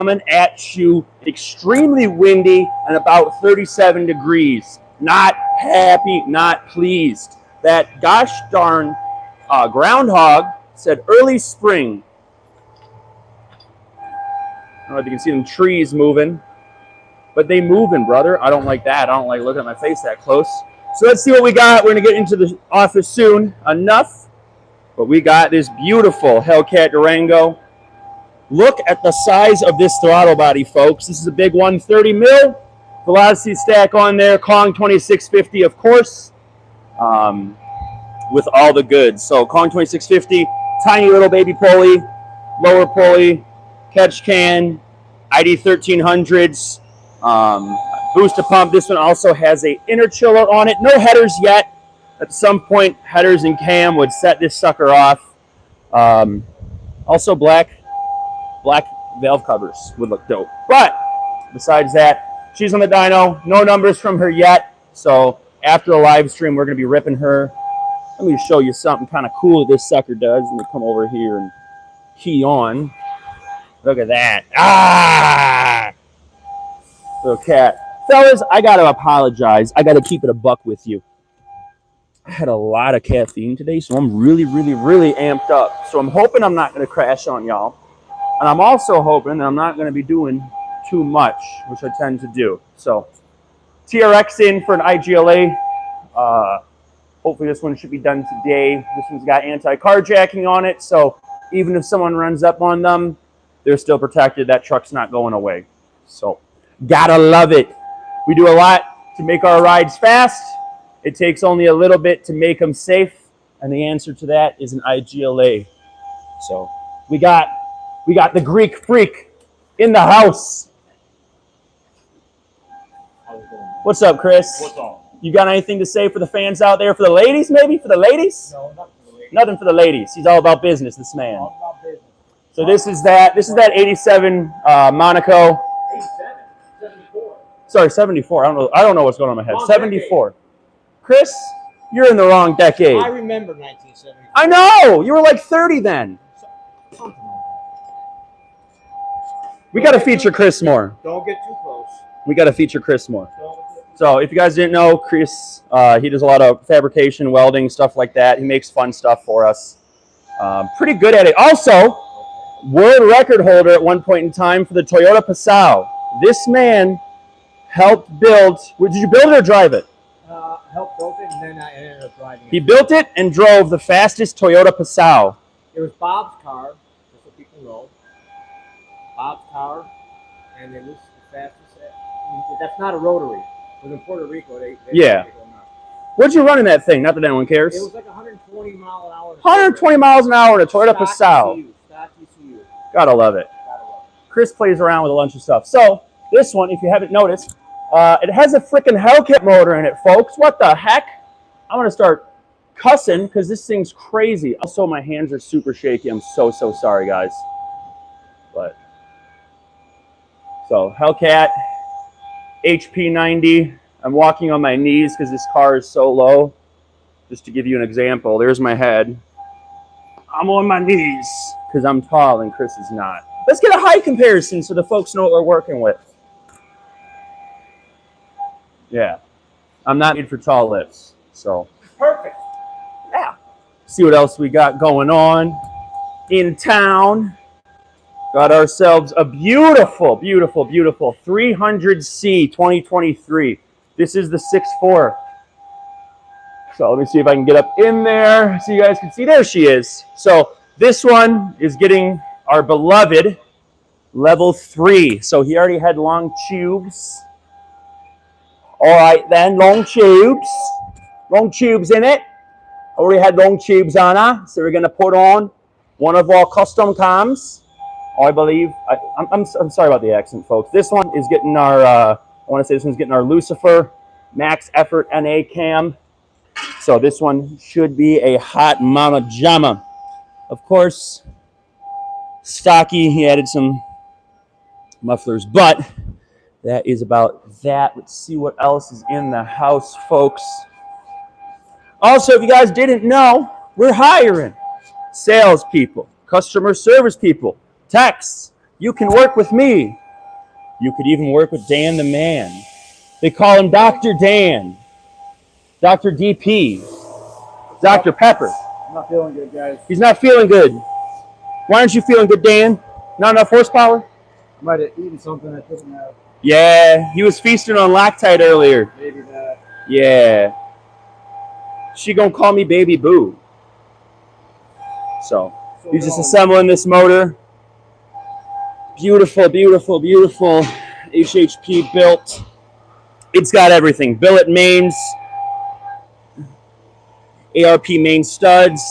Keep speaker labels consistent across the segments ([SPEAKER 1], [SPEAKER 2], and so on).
[SPEAKER 1] coming at you, extremely windy and about 37 degrees. Not happy, not pleased. That gosh darn groundhog said early spring. I don't know if you can see them trees moving, but they moving, brother. I don't like that. I don't like looking at my face that close. So let's see what we got. We're going to get into the office soon. Enough. But we got this beautiful Hellcat Durango. Look at the size of this throttle body, folks. This is a big 130 mil. Velocity stack on there. Kong 2650, of course, with all the goods. So Kong 2650, tiny little baby pulley, lower pulley, catch can, ID 1300s, booster pump. This one also has a inner chiller on it. No headers yet. At some point, headers and cam would set this sucker off. Also black valve covers would look dope. But besides that, she's on the dyno. No numbers from her yet. So after the live stream, we're going to be ripping her. Let me show you something kind of cool that this sucker does. Let me come over here and key on. Look at that. Ah! Little cat. Fellas, I got to apologize. I got to keep it a buck with you. I had a lot of caffeine today, so I'm really amped up. So I'm hoping I'm not going to crash on y'all. And I'm also hoping that I'm not going to be doing too much, which I tend to do. So TRX in for an IGLA. Hopefully this one should be done today. This one's got anti-carjacking on it, so even if someone runs up on them, they're still protected. That truck's not going away. So gotta love it. We do a lot to make our rides fast. It takes only a little bit to make them safe, and the answer to that is an IGLA. So we got the Greek freak in the house. What's up, Chris?
[SPEAKER 2] What's on?
[SPEAKER 1] You got anything to say for the fans out there? For the ladies, maybe? For the ladies?
[SPEAKER 2] No, not for the ladies.
[SPEAKER 1] Nothing for the ladies. He's all about business, this man.
[SPEAKER 2] All about business.
[SPEAKER 1] So this is that 87 Monaco.
[SPEAKER 2] 87, 74.
[SPEAKER 1] Sorry, 74. I don't know what's going on in my head.
[SPEAKER 2] Wrong
[SPEAKER 1] 74. Decade. Chris, you're in the wrong decade.
[SPEAKER 2] I remember 1974.
[SPEAKER 1] I know. You were like 30 then.
[SPEAKER 2] Something like that.
[SPEAKER 1] We got to feature Chris more.
[SPEAKER 2] Don't get too close.
[SPEAKER 1] We got to feature Chris more. So if you guys didn't know, Chris, he does a lot of fabrication, welding, stuff like that. He makes fun stuff for us. Pretty good at it. Also, world record holder at one point in time for the Toyota Passau. This man helped build. Did you build it or drive it?
[SPEAKER 2] Helped build it, and then I ended up driving it.
[SPEAKER 1] He built it and drove the fastest Toyota Passau.
[SPEAKER 2] It was Bob's car, just so people know. Bob's car, and it was the fastest. That's not a rotary. It was in Puerto Rico.
[SPEAKER 1] Yeah. What'd you run in that thing? Not that anyone cares.
[SPEAKER 2] It was like 120 mile an hour.
[SPEAKER 1] 120 miles an hour in a Toyota Passau.
[SPEAKER 2] Stock ECU.
[SPEAKER 1] Gotta love it. Chris plays around with a bunch of stuff. So this one, if you haven't noticed, it has a freaking Hellcat motor in it, folks. What the heck? I'm gonna start cussing because this thing's crazy. Also, my hands are super shaky. I'm so sorry, guys. But so Hellcat HP 90. I'm walking on my knees because this car is so low. Just to give you an example, there's my head. I'm on my knees because I'm tall and Chris is not. Let's get a height comparison so the folks know what we're working with. Yeah, I'm not made for tall lifts, so.
[SPEAKER 2] Perfect.
[SPEAKER 1] Yeah. See what else we got going on in town. Got ourselves a beautiful 300C 2023. This is the 6.4. So let me see if I can get up in there so you guys can see. There she is. So this one is getting our beloved level 3. So he already had long tubes. All right then, long tubes in it. Already had long tubes on her. So we're gonna put on one of our custom cams. I believe, I'm sorry about the accent, folks. This one is getting our, I want to say this one's getting our Lucifer Max Effort NA cam. So this one should be a hot mama jamma. Of course, stocky, he added some mufflers, but that is about that. Let's see what else is in the house, folks. Also, if you guys didn't know, we're hiring salespeople, customer service people, techs, You can work with me. You could even work with Dan the Man. They call him Dr. Dan, Dr. DP, Dr. Pepper.
[SPEAKER 2] I'm not feeling good, guys.
[SPEAKER 1] He's not feeling good. Why aren't you feeling good, Dan? Not enough horsepower?
[SPEAKER 2] I might have eaten something I shouldn't have.
[SPEAKER 1] Yeah, he was feasting on Loctite earlier.
[SPEAKER 2] Maybe that.
[SPEAKER 1] Yeah. She gonna call me Baby Boo. So he's just assembling this motor. Beautiful, beautiful, beautiful HHP built. It's got everything. Billet mains, ARP main studs,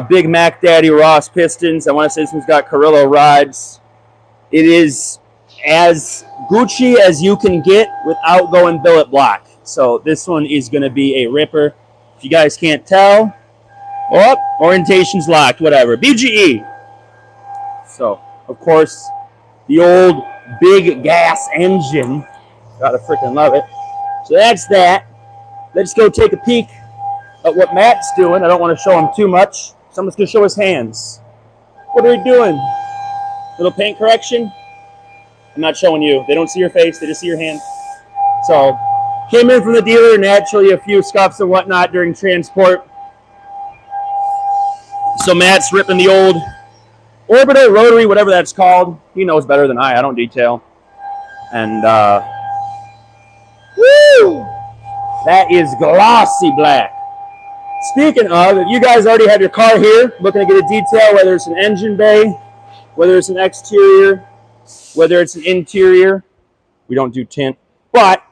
[SPEAKER 1] Big Mac Daddy Ross pistons. I want to say this one's got Carrillo rods. It is as Gucci as you can get without going billet block. So this one is going to be a ripper. If you guys can't tell, oh, orientation's locked, whatever. BGE. So, of course, the old big gas engine. Gotta freaking love it. So that's that. Let's go take a peek at what Matt's doing. I don't want to show him too much. Someone's gonna show his hands. What are you doing? Little paint correction? I'm not showing you. They don't see your face, they just see your hand. So, came in from the dealer, naturally a few scuffs and whatnot during transport. So Matt's ripping the old orbital, rotary, whatever that's called. He knows better than I don't detail. And, woo! That is glossy black. Speaking of, if you guys already have your car here, looking to get a detail, whether it's an engine bay, whether it's an exterior, whether it's an interior, we don't do tint, but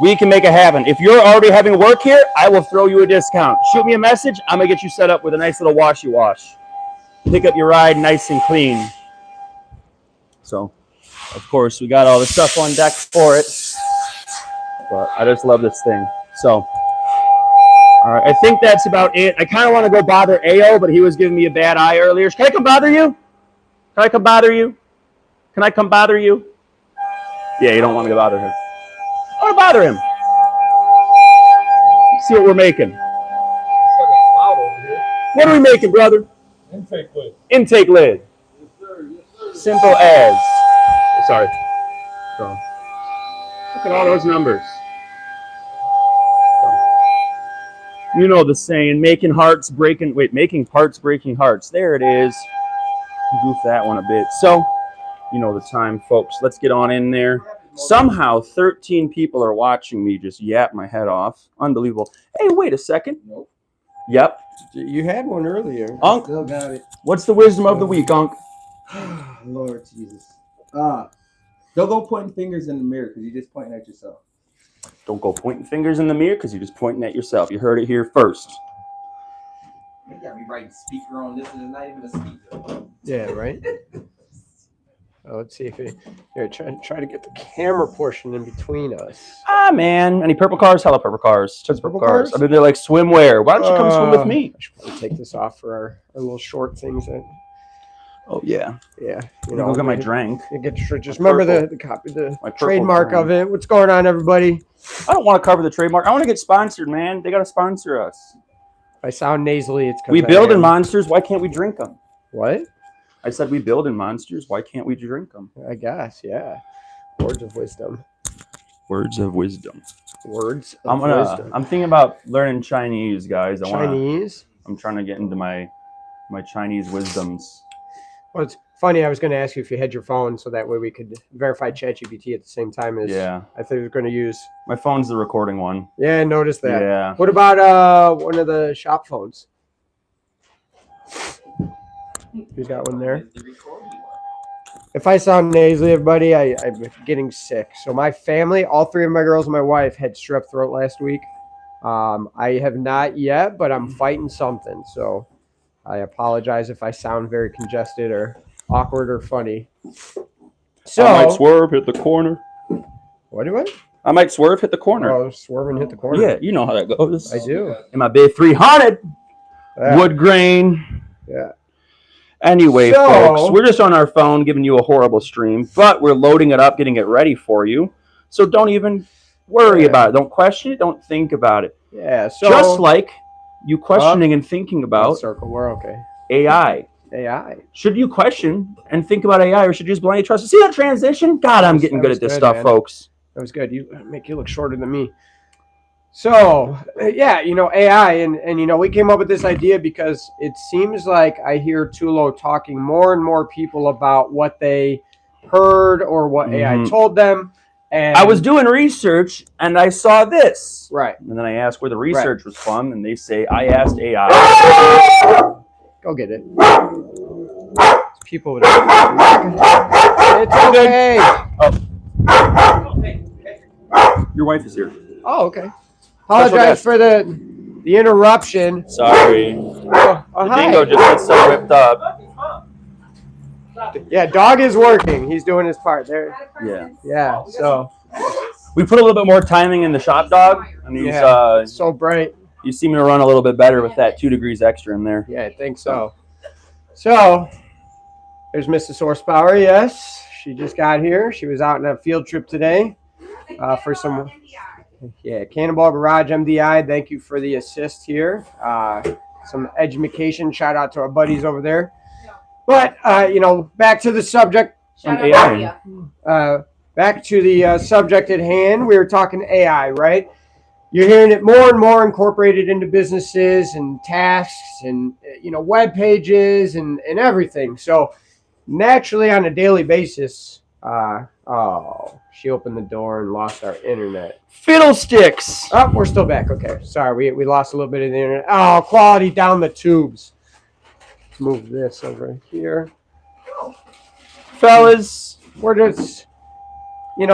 [SPEAKER 1] we can make it happen. If you're already having work here, I will throw you a discount. Shoot me a message. I'm going to get you set up with a nice little washy wash. Pick up your ride nice and clean. So, of course, we got all the stuff on deck for it. But I just love this thing. So, all right, I think that's about it. I kind of want to go bother AO, but he was giving me a bad eye earlier. Can I come bother you? Can I come bother you? Can I come bother you? Yeah, you don't want me to bother him. I want to bother him. See what we're making. What are we making, brother?
[SPEAKER 3] Intake lid.
[SPEAKER 1] Intake lid.
[SPEAKER 3] Yes, sir. Yes, sir.
[SPEAKER 1] Simple as. Sorry. So, look at all those numbers. You know the saying, making parts breaking hearts. There it is. Goof that one a bit. So, you know the time, folks. Let's get on in there. Somehow 13 people are watching me just yap my head off. Unbelievable. Hey, wait a second.
[SPEAKER 3] Nope.
[SPEAKER 1] Yep.
[SPEAKER 3] You had one earlier.
[SPEAKER 1] Unc,
[SPEAKER 3] Still got it.
[SPEAKER 1] what's the wisdom of the week, Unc?
[SPEAKER 3] Lord Jesus. Don't go pointing fingers in the mirror because you're just pointing at yourself.
[SPEAKER 1] Don't go pointing fingers in the mirror because you're just pointing at yourself. You heard it here first.
[SPEAKER 4] You got me writing speaker on this and it's not even a speaker.
[SPEAKER 3] Yeah, right? Let's see if it... Here, try to get the camera portion in between us.
[SPEAKER 1] Ah, man. Any purple cars? Hello, purple cars. Tons of purple cars. I mean, they're like swimwear. Why don't you come swim with me?
[SPEAKER 3] I should probably take this off for our little short things.
[SPEAKER 1] Oh, yeah.
[SPEAKER 3] Yeah.
[SPEAKER 1] You know, go get my drink.
[SPEAKER 3] You get just remember
[SPEAKER 1] purple.
[SPEAKER 3] the copy, the
[SPEAKER 1] My purple
[SPEAKER 3] trademark
[SPEAKER 1] drink.
[SPEAKER 3] of it. What's going on, everybody?
[SPEAKER 1] I don't want to cover the trademark. I want to get sponsored, man. They got to sponsor us.
[SPEAKER 3] If I sound nasally, it's because
[SPEAKER 1] We build in monsters. Why can't we drink them?
[SPEAKER 3] What?
[SPEAKER 1] I said we build in monsters. Why can't we drink them?
[SPEAKER 3] I guess, yeah. Words of wisdom.
[SPEAKER 1] Words of wisdom.
[SPEAKER 3] Words of wisdom.
[SPEAKER 1] I'm thinking about learning Chinese, guys.
[SPEAKER 3] Chinese?
[SPEAKER 1] I'm trying to get into my Chinese wisdoms.
[SPEAKER 3] Well, it's funny. I was going to ask you if you had your phone so that way we could verify ChatGPT at the same time as
[SPEAKER 1] Yeah.
[SPEAKER 3] I think I was going to use.
[SPEAKER 1] My phone's the recording one.
[SPEAKER 3] Yeah, I noticed that.
[SPEAKER 1] Yeah.
[SPEAKER 3] What about one of the shop phones? Who's got one there?
[SPEAKER 4] The recording one.
[SPEAKER 3] If I sound nasally, everybody, I'm getting sick. So my family, all three of my girls and my wife had strep throat last week. I have not yet, but I'm fighting something. So I apologize if I sound very congested or awkward or funny. So
[SPEAKER 1] I might swerve, hit the corner.
[SPEAKER 3] What do I?
[SPEAKER 1] I might swerve, hit the corner.
[SPEAKER 3] Oh, swerve and hit the corner.
[SPEAKER 1] Yeah, you know how that goes.
[SPEAKER 3] I do.
[SPEAKER 1] In my big 300
[SPEAKER 3] Yeah.
[SPEAKER 1] wood grain.
[SPEAKER 3] Yeah.
[SPEAKER 1] Anyway,
[SPEAKER 3] So-
[SPEAKER 1] folks, we're just on our phone giving you a horrible stream, but we're loading it up, getting it ready for you. So don't even worry
[SPEAKER 3] Yeah.
[SPEAKER 1] about it. Don't question it. Don't think about it.
[SPEAKER 3] Yeah. So
[SPEAKER 1] Just like you questioning and thinking about
[SPEAKER 3] circle, we're okay.
[SPEAKER 1] AI.
[SPEAKER 3] AI.
[SPEAKER 1] Should you question and think about AI, or should you just blindly trust it? See that transition? God, I'm getting good at this stuff,
[SPEAKER 3] man.
[SPEAKER 1] folks.
[SPEAKER 3] That was good. You make you look shorter than me. So yeah, AI, and we came up with this idea because it seems like I hear Tulo talking more and more people about what they heard or what AI told them. And
[SPEAKER 1] I was doing research and I saw this.
[SPEAKER 3] Right.
[SPEAKER 1] And then I asked where the research was from, and they say I asked AI.
[SPEAKER 3] Go get it. People would. It's okay.
[SPEAKER 1] Oh. Your wife is here.
[SPEAKER 3] Oh, okay. Apologize for the interruption.
[SPEAKER 1] Sorry.
[SPEAKER 3] The
[SPEAKER 1] dingo just gets so whipped up.
[SPEAKER 3] Yeah, dog is working. He's doing his part there. Yeah. So
[SPEAKER 1] we put a little bit more timing in the shop dog, and he's
[SPEAKER 3] so bright.
[SPEAKER 1] You seem to run a little bit better with that 2 degrees extra in there.
[SPEAKER 3] Yeah, I think so. So there's Mrs. Horsepower. Yes, she just got here. She was out on a field trip today for some. Yeah, Cannonball Garage MDI. Thank you for the assist here. Some education. Shout out to our buddies over there. But back to the subject.
[SPEAKER 1] AI.
[SPEAKER 3] Back to the subject at hand. We were talking AI, right? You're hearing it more and more incorporated into businesses and tasks and web pages and everything. So naturally, on a daily basis, she opened the door and lost our internet.
[SPEAKER 1] Fiddlesticks.
[SPEAKER 3] Oh, we're still back. Okay, sorry, we lost a little bit of the internet. Oh, quality down the tubes. Let's move this over here, fellas. We're just. We,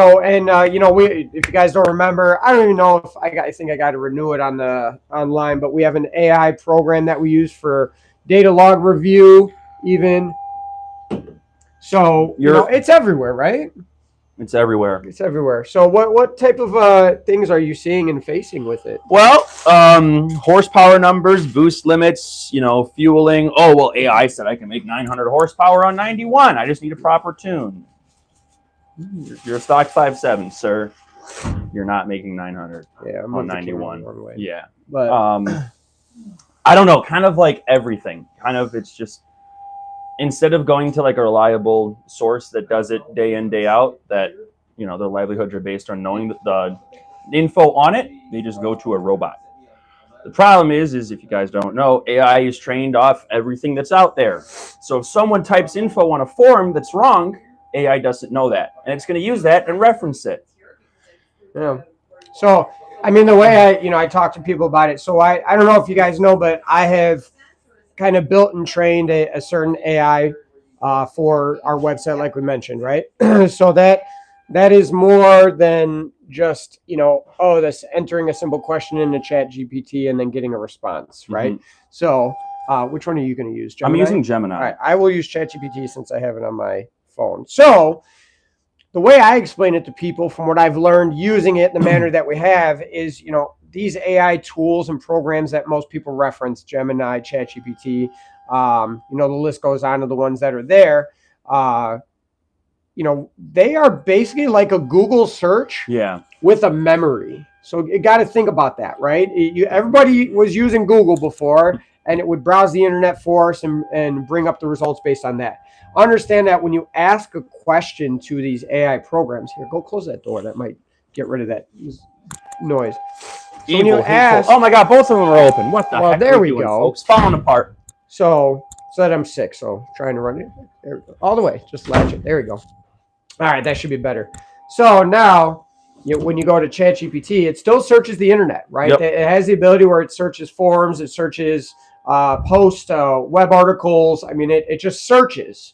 [SPEAKER 3] if you guys don't remember, I don't even know if I think I got to renew it on the online, but we have an AI program that we use for data log review, even. So, it's everywhere, right?
[SPEAKER 1] It's everywhere.
[SPEAKER 3] It's everywhere. So what type of things are you seeing and facing with it?
[SPEAKER 1] Well, horsepower numbers, boost limits, fueling. Oh, well, AI said I can make 900 horsepower on 91. I just need a proper tune. You're a stock 5.7, sir. You're not making 900 on 91. Yeah.
[SPEAKER 3] But
[SPEAKER 1] I don't know, kind of like everything. Kind of, it's just, instead of going to like a reliable source that does it day in, day out, that, their livelihoods are based on knowing the info on it, they just go to a robot. The problem is if you guys don't know, AI is trained off everything that's out there. So if someone types info on a forum that's wrong, AI doesn't know that, and it's going to use that and reference it.
[SPEAKER 3] Yeah. So, the way I talk to people about it. So I don't know if you guys know, but I have kind of built and trained a certain AI for our website, like we mentioned, right? So that is more than just this entering a simple question into Chat GPT and then getting a response, right? Mm-hmm. So which one are you going to use? Gemini?
[SPEAKER 1] I'm using Gemini.
[SPEAKER 3] All right, I will use Chat GPT since I have it on my phone. So the way I explain it to people from what I've learned using it in the manner that we have is, these AI tools and programs that most people reference, Gemini, ChatGPT, the list goes on to the ones that are there. They are basically like a Google search with a memory. So you got to think about that, right? Everybody was using Google before, and it would browse the internet for us and bring up the results based on that. Understand that when you ask a question to these AI programs, here, go close that door. That might get rid of that noise. So when you ask,
[SPEAKER 1] oh my God, both of them are open. What the heck?
[SPEAKER 3] There we go.
[SPEAKER 1] Folks, falling apart.
[SPEAKER 3] So that I'm sick. So trying to run it there we go. All the way. Just latch it. There we go. All right, that should be better. So now, when you go to ChatGPT, it still searches the internet, right? Yep. It has the ability where it searches forums, it searches posts, web articles. It just searches.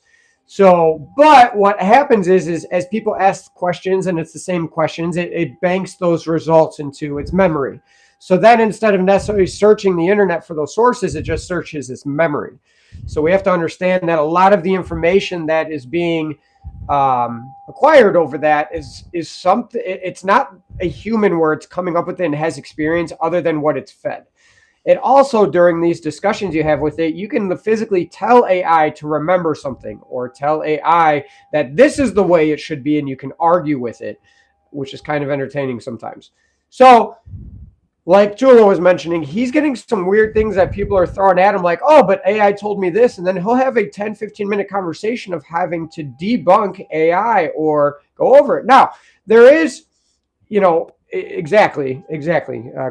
[SPEAKER 3] So, but what happens is as people ask questions and it's the same questions, it banks those results into its memory. So then instead of necessarily searching the internet for those sources, it just searches its memory. So we have to understand that a lot of the information that is being acquired over that is something, it's not a human where it's coming up with it and has experience other than what it's fed. It also, during these discussions you have with it, you can physically tell AI to remember something or tell AI that this is the way it should be, and you can argue with it, which is kind of entertaining sometimes. So like Julia was mentioning, he's getting some weird things that people are throwing at him, like, oh, but AI told me this. And then he'll have a 10, 15-minute conversation of having to debunk AI or go over it. Now, there is, exactly.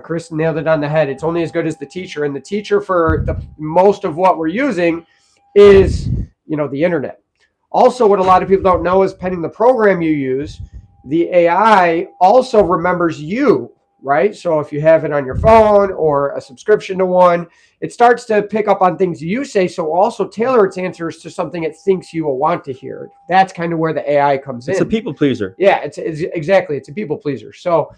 [SPEAKER 3] Chris nailed it on the head. It's only as good as the teacher. And the teacher for the most of what we're using is, the internet. Also, what a lot of people don't know is depending the program you use, the AI also remembers you, right? So if you have it on your phone or a subscription to one, it starts to pick up on things you say. So also tailor its answers to something it thinks you will want to hear. That's kind of where the AI comes in.
[SPEAKER 1] It's a people pleaser.
[SPEAKER 3] Yeah, it's exactly. It's a people pleaser. So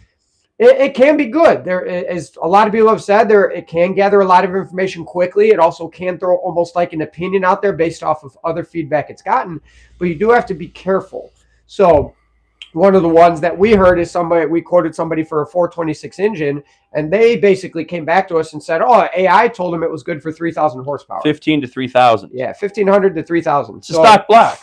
[SPEAKER 3] it can be good. There, as a lot of people have said, it can gather a lot of information quickly. It also can throw almost like an opinion out there based off of other feedback it's gotten. But you do have to be careful. So one of the ones that we heard is we quoted somebody for a 426 engine, and they basically came back to us and said, oh, AI told them it was good for 3,000 horsepower.
[SPEAKER 1] 15 to 3,000.
[SPEAKER 3] Yeah, 1,500 to 3,000.
[SPEAKER 1] It's a stock block.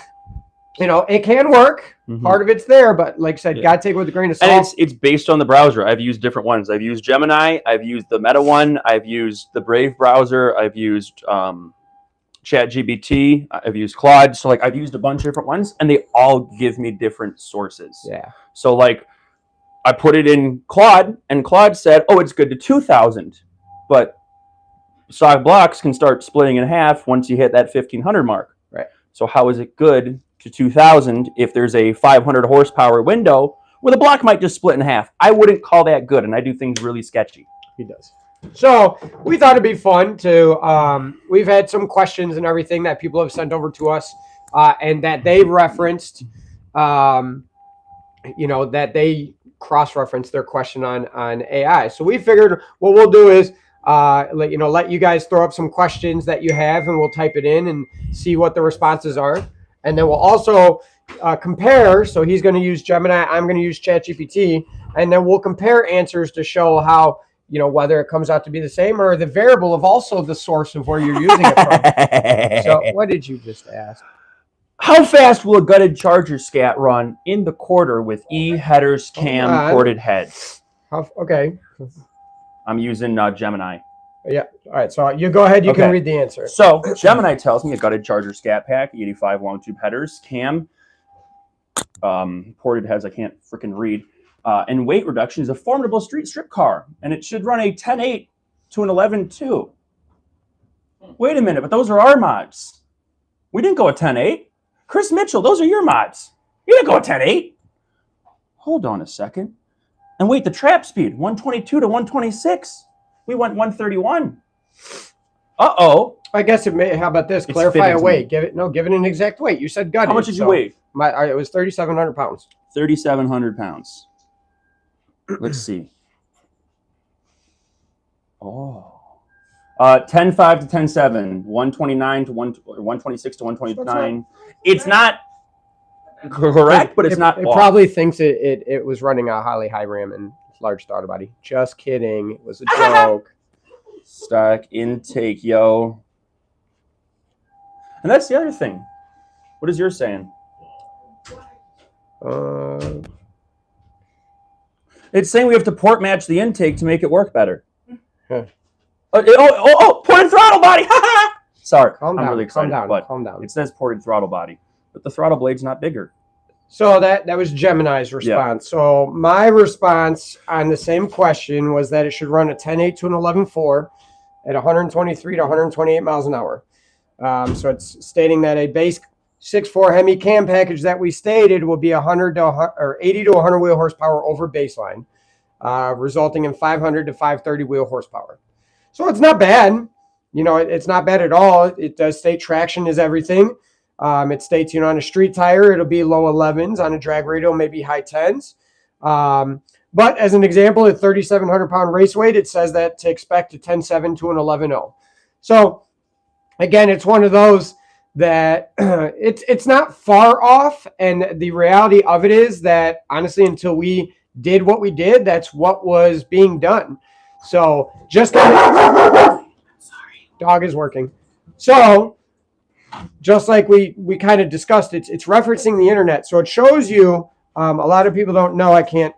[SPEAKER 3] It can work. Mm-hmm. Part of it's there, but like I said, got to take it with a grain of salt.
[SPEAKER 1] And it's based on the browser. I've used different ones. I've used Gemini. I've used the Meta one. I've used the Brave browser. I've used ChatGPT. I've used Claude. So I've used a bunch of different ones, and they all give me different sources.
[SPEAKER 3] Yeah.
[SPEAKER 1] So I put it in Claude, and Claude said, oh, it's good to 2,000. But stock blocks can start splitting in half once you hit that 1,500 mark.
[SPEAKER 3] Right.
[SPEAKER 1] So how is it good to 2,000 if there's a 500 horsepower window where the block might just split in half? I wouldn't call that good, and I do things really sketchy.
[SPEAKER 3] He does. So we thought it'd be fun to, we've had some questions and everything that people have sent over to us and that they referenced, that they cross-referenced their question on AI. So we figured what we'll do is let you guys throw up some questions that you have, and we'll type it in and see what the responses are. And then we'll also compare. So he's going to use Gemini. I'm going to use ChatGPT. And then we'll compare answers to show how, whether it comes out to be the same or the variable of also the source of where you're using it from. So what did you just ask?
[SPEAKER 1] How fast will a gutted Charger scat run in the quarter with E headers, cam, ported heads?
[SPEAKER 3] Okay.
[SPEAKER 1] I'm using Gemini.
[SPEAKER 3] Yeah. All right. So you go ahead. You can read the answer.
[SPEAKER 1] So Gemini tells me a gutted Charger scat pack, 85 long tube headers, cam, ported heads. I can't freaking read. And weight reduction is a formidable street strip car, and it should run a 10.8 to an 11.2. Wait a minute, but those are our mods. We didn't go a 10.8. Chris Mitchell, those are your mods. You didn't go a 10.8. Hold on a second. And wait, the trap speed, 122 to 126. We went 131. Uh-oh.
[SPEAKER 3] I guess it may. How about this? Clarify a weight. Give it an exact weight. You said gutted.
[SPEAKER 1] How much did you weigh?
[SPEAKER 3] It was 3,700 pounds.
[SPEAKER 1] 3,700 pounds. Let's see. Oh. 10.5 to 10.7. 129 to 126 to 129. It's not correct, but it's not.
[SPEAKER 3] It probably thinks it was running a Holly high ram and large throttle body. Just kidding. It was a joke.
[SPEAKER 1] Stock intake, yo. And that's the other thing. What is yours saying? It's saying we have to port match the intake to make it work better.
[SPEAKER 3] Huh.
[SPEAKER 1] Ported throttle body. Sorry,
[SPEAKER 3] I'm
[SPEAKER 1] really excited.
[SPEAKER 3] Calm down.
[SPEAKER 1] It says ported throttle body, but the throttle blade's not bigger.
[SPEAKER 3] So that was Gemini's response. Yeah. So my response on the same question was that it should run a 10.8 to an 11.4 at 123 to 128 miles an hour. So it's stating that a base 6.4 Hemi cam package that we stated will be 80 to 100 wheel horsepower over baseline, resulting in 500 to 530 wheel horsepower. So it's not bad. It's not bad at all. It does state traction is everything. It states, on a street tire, it'll be low 11s. On a drag radial, maybe high 10s. But as an example, at 3,700 pound race weight, it says that to expect a 10.7 to an 11.0. So again, it's one of those that it's not far off. And the reality of it is that honestly, until we did what we did, that's what was being done. So just sorry, dog is working. So just like we kind of discussed, it's referencing the internet. So it shows you, a lot of people don't know, I can't,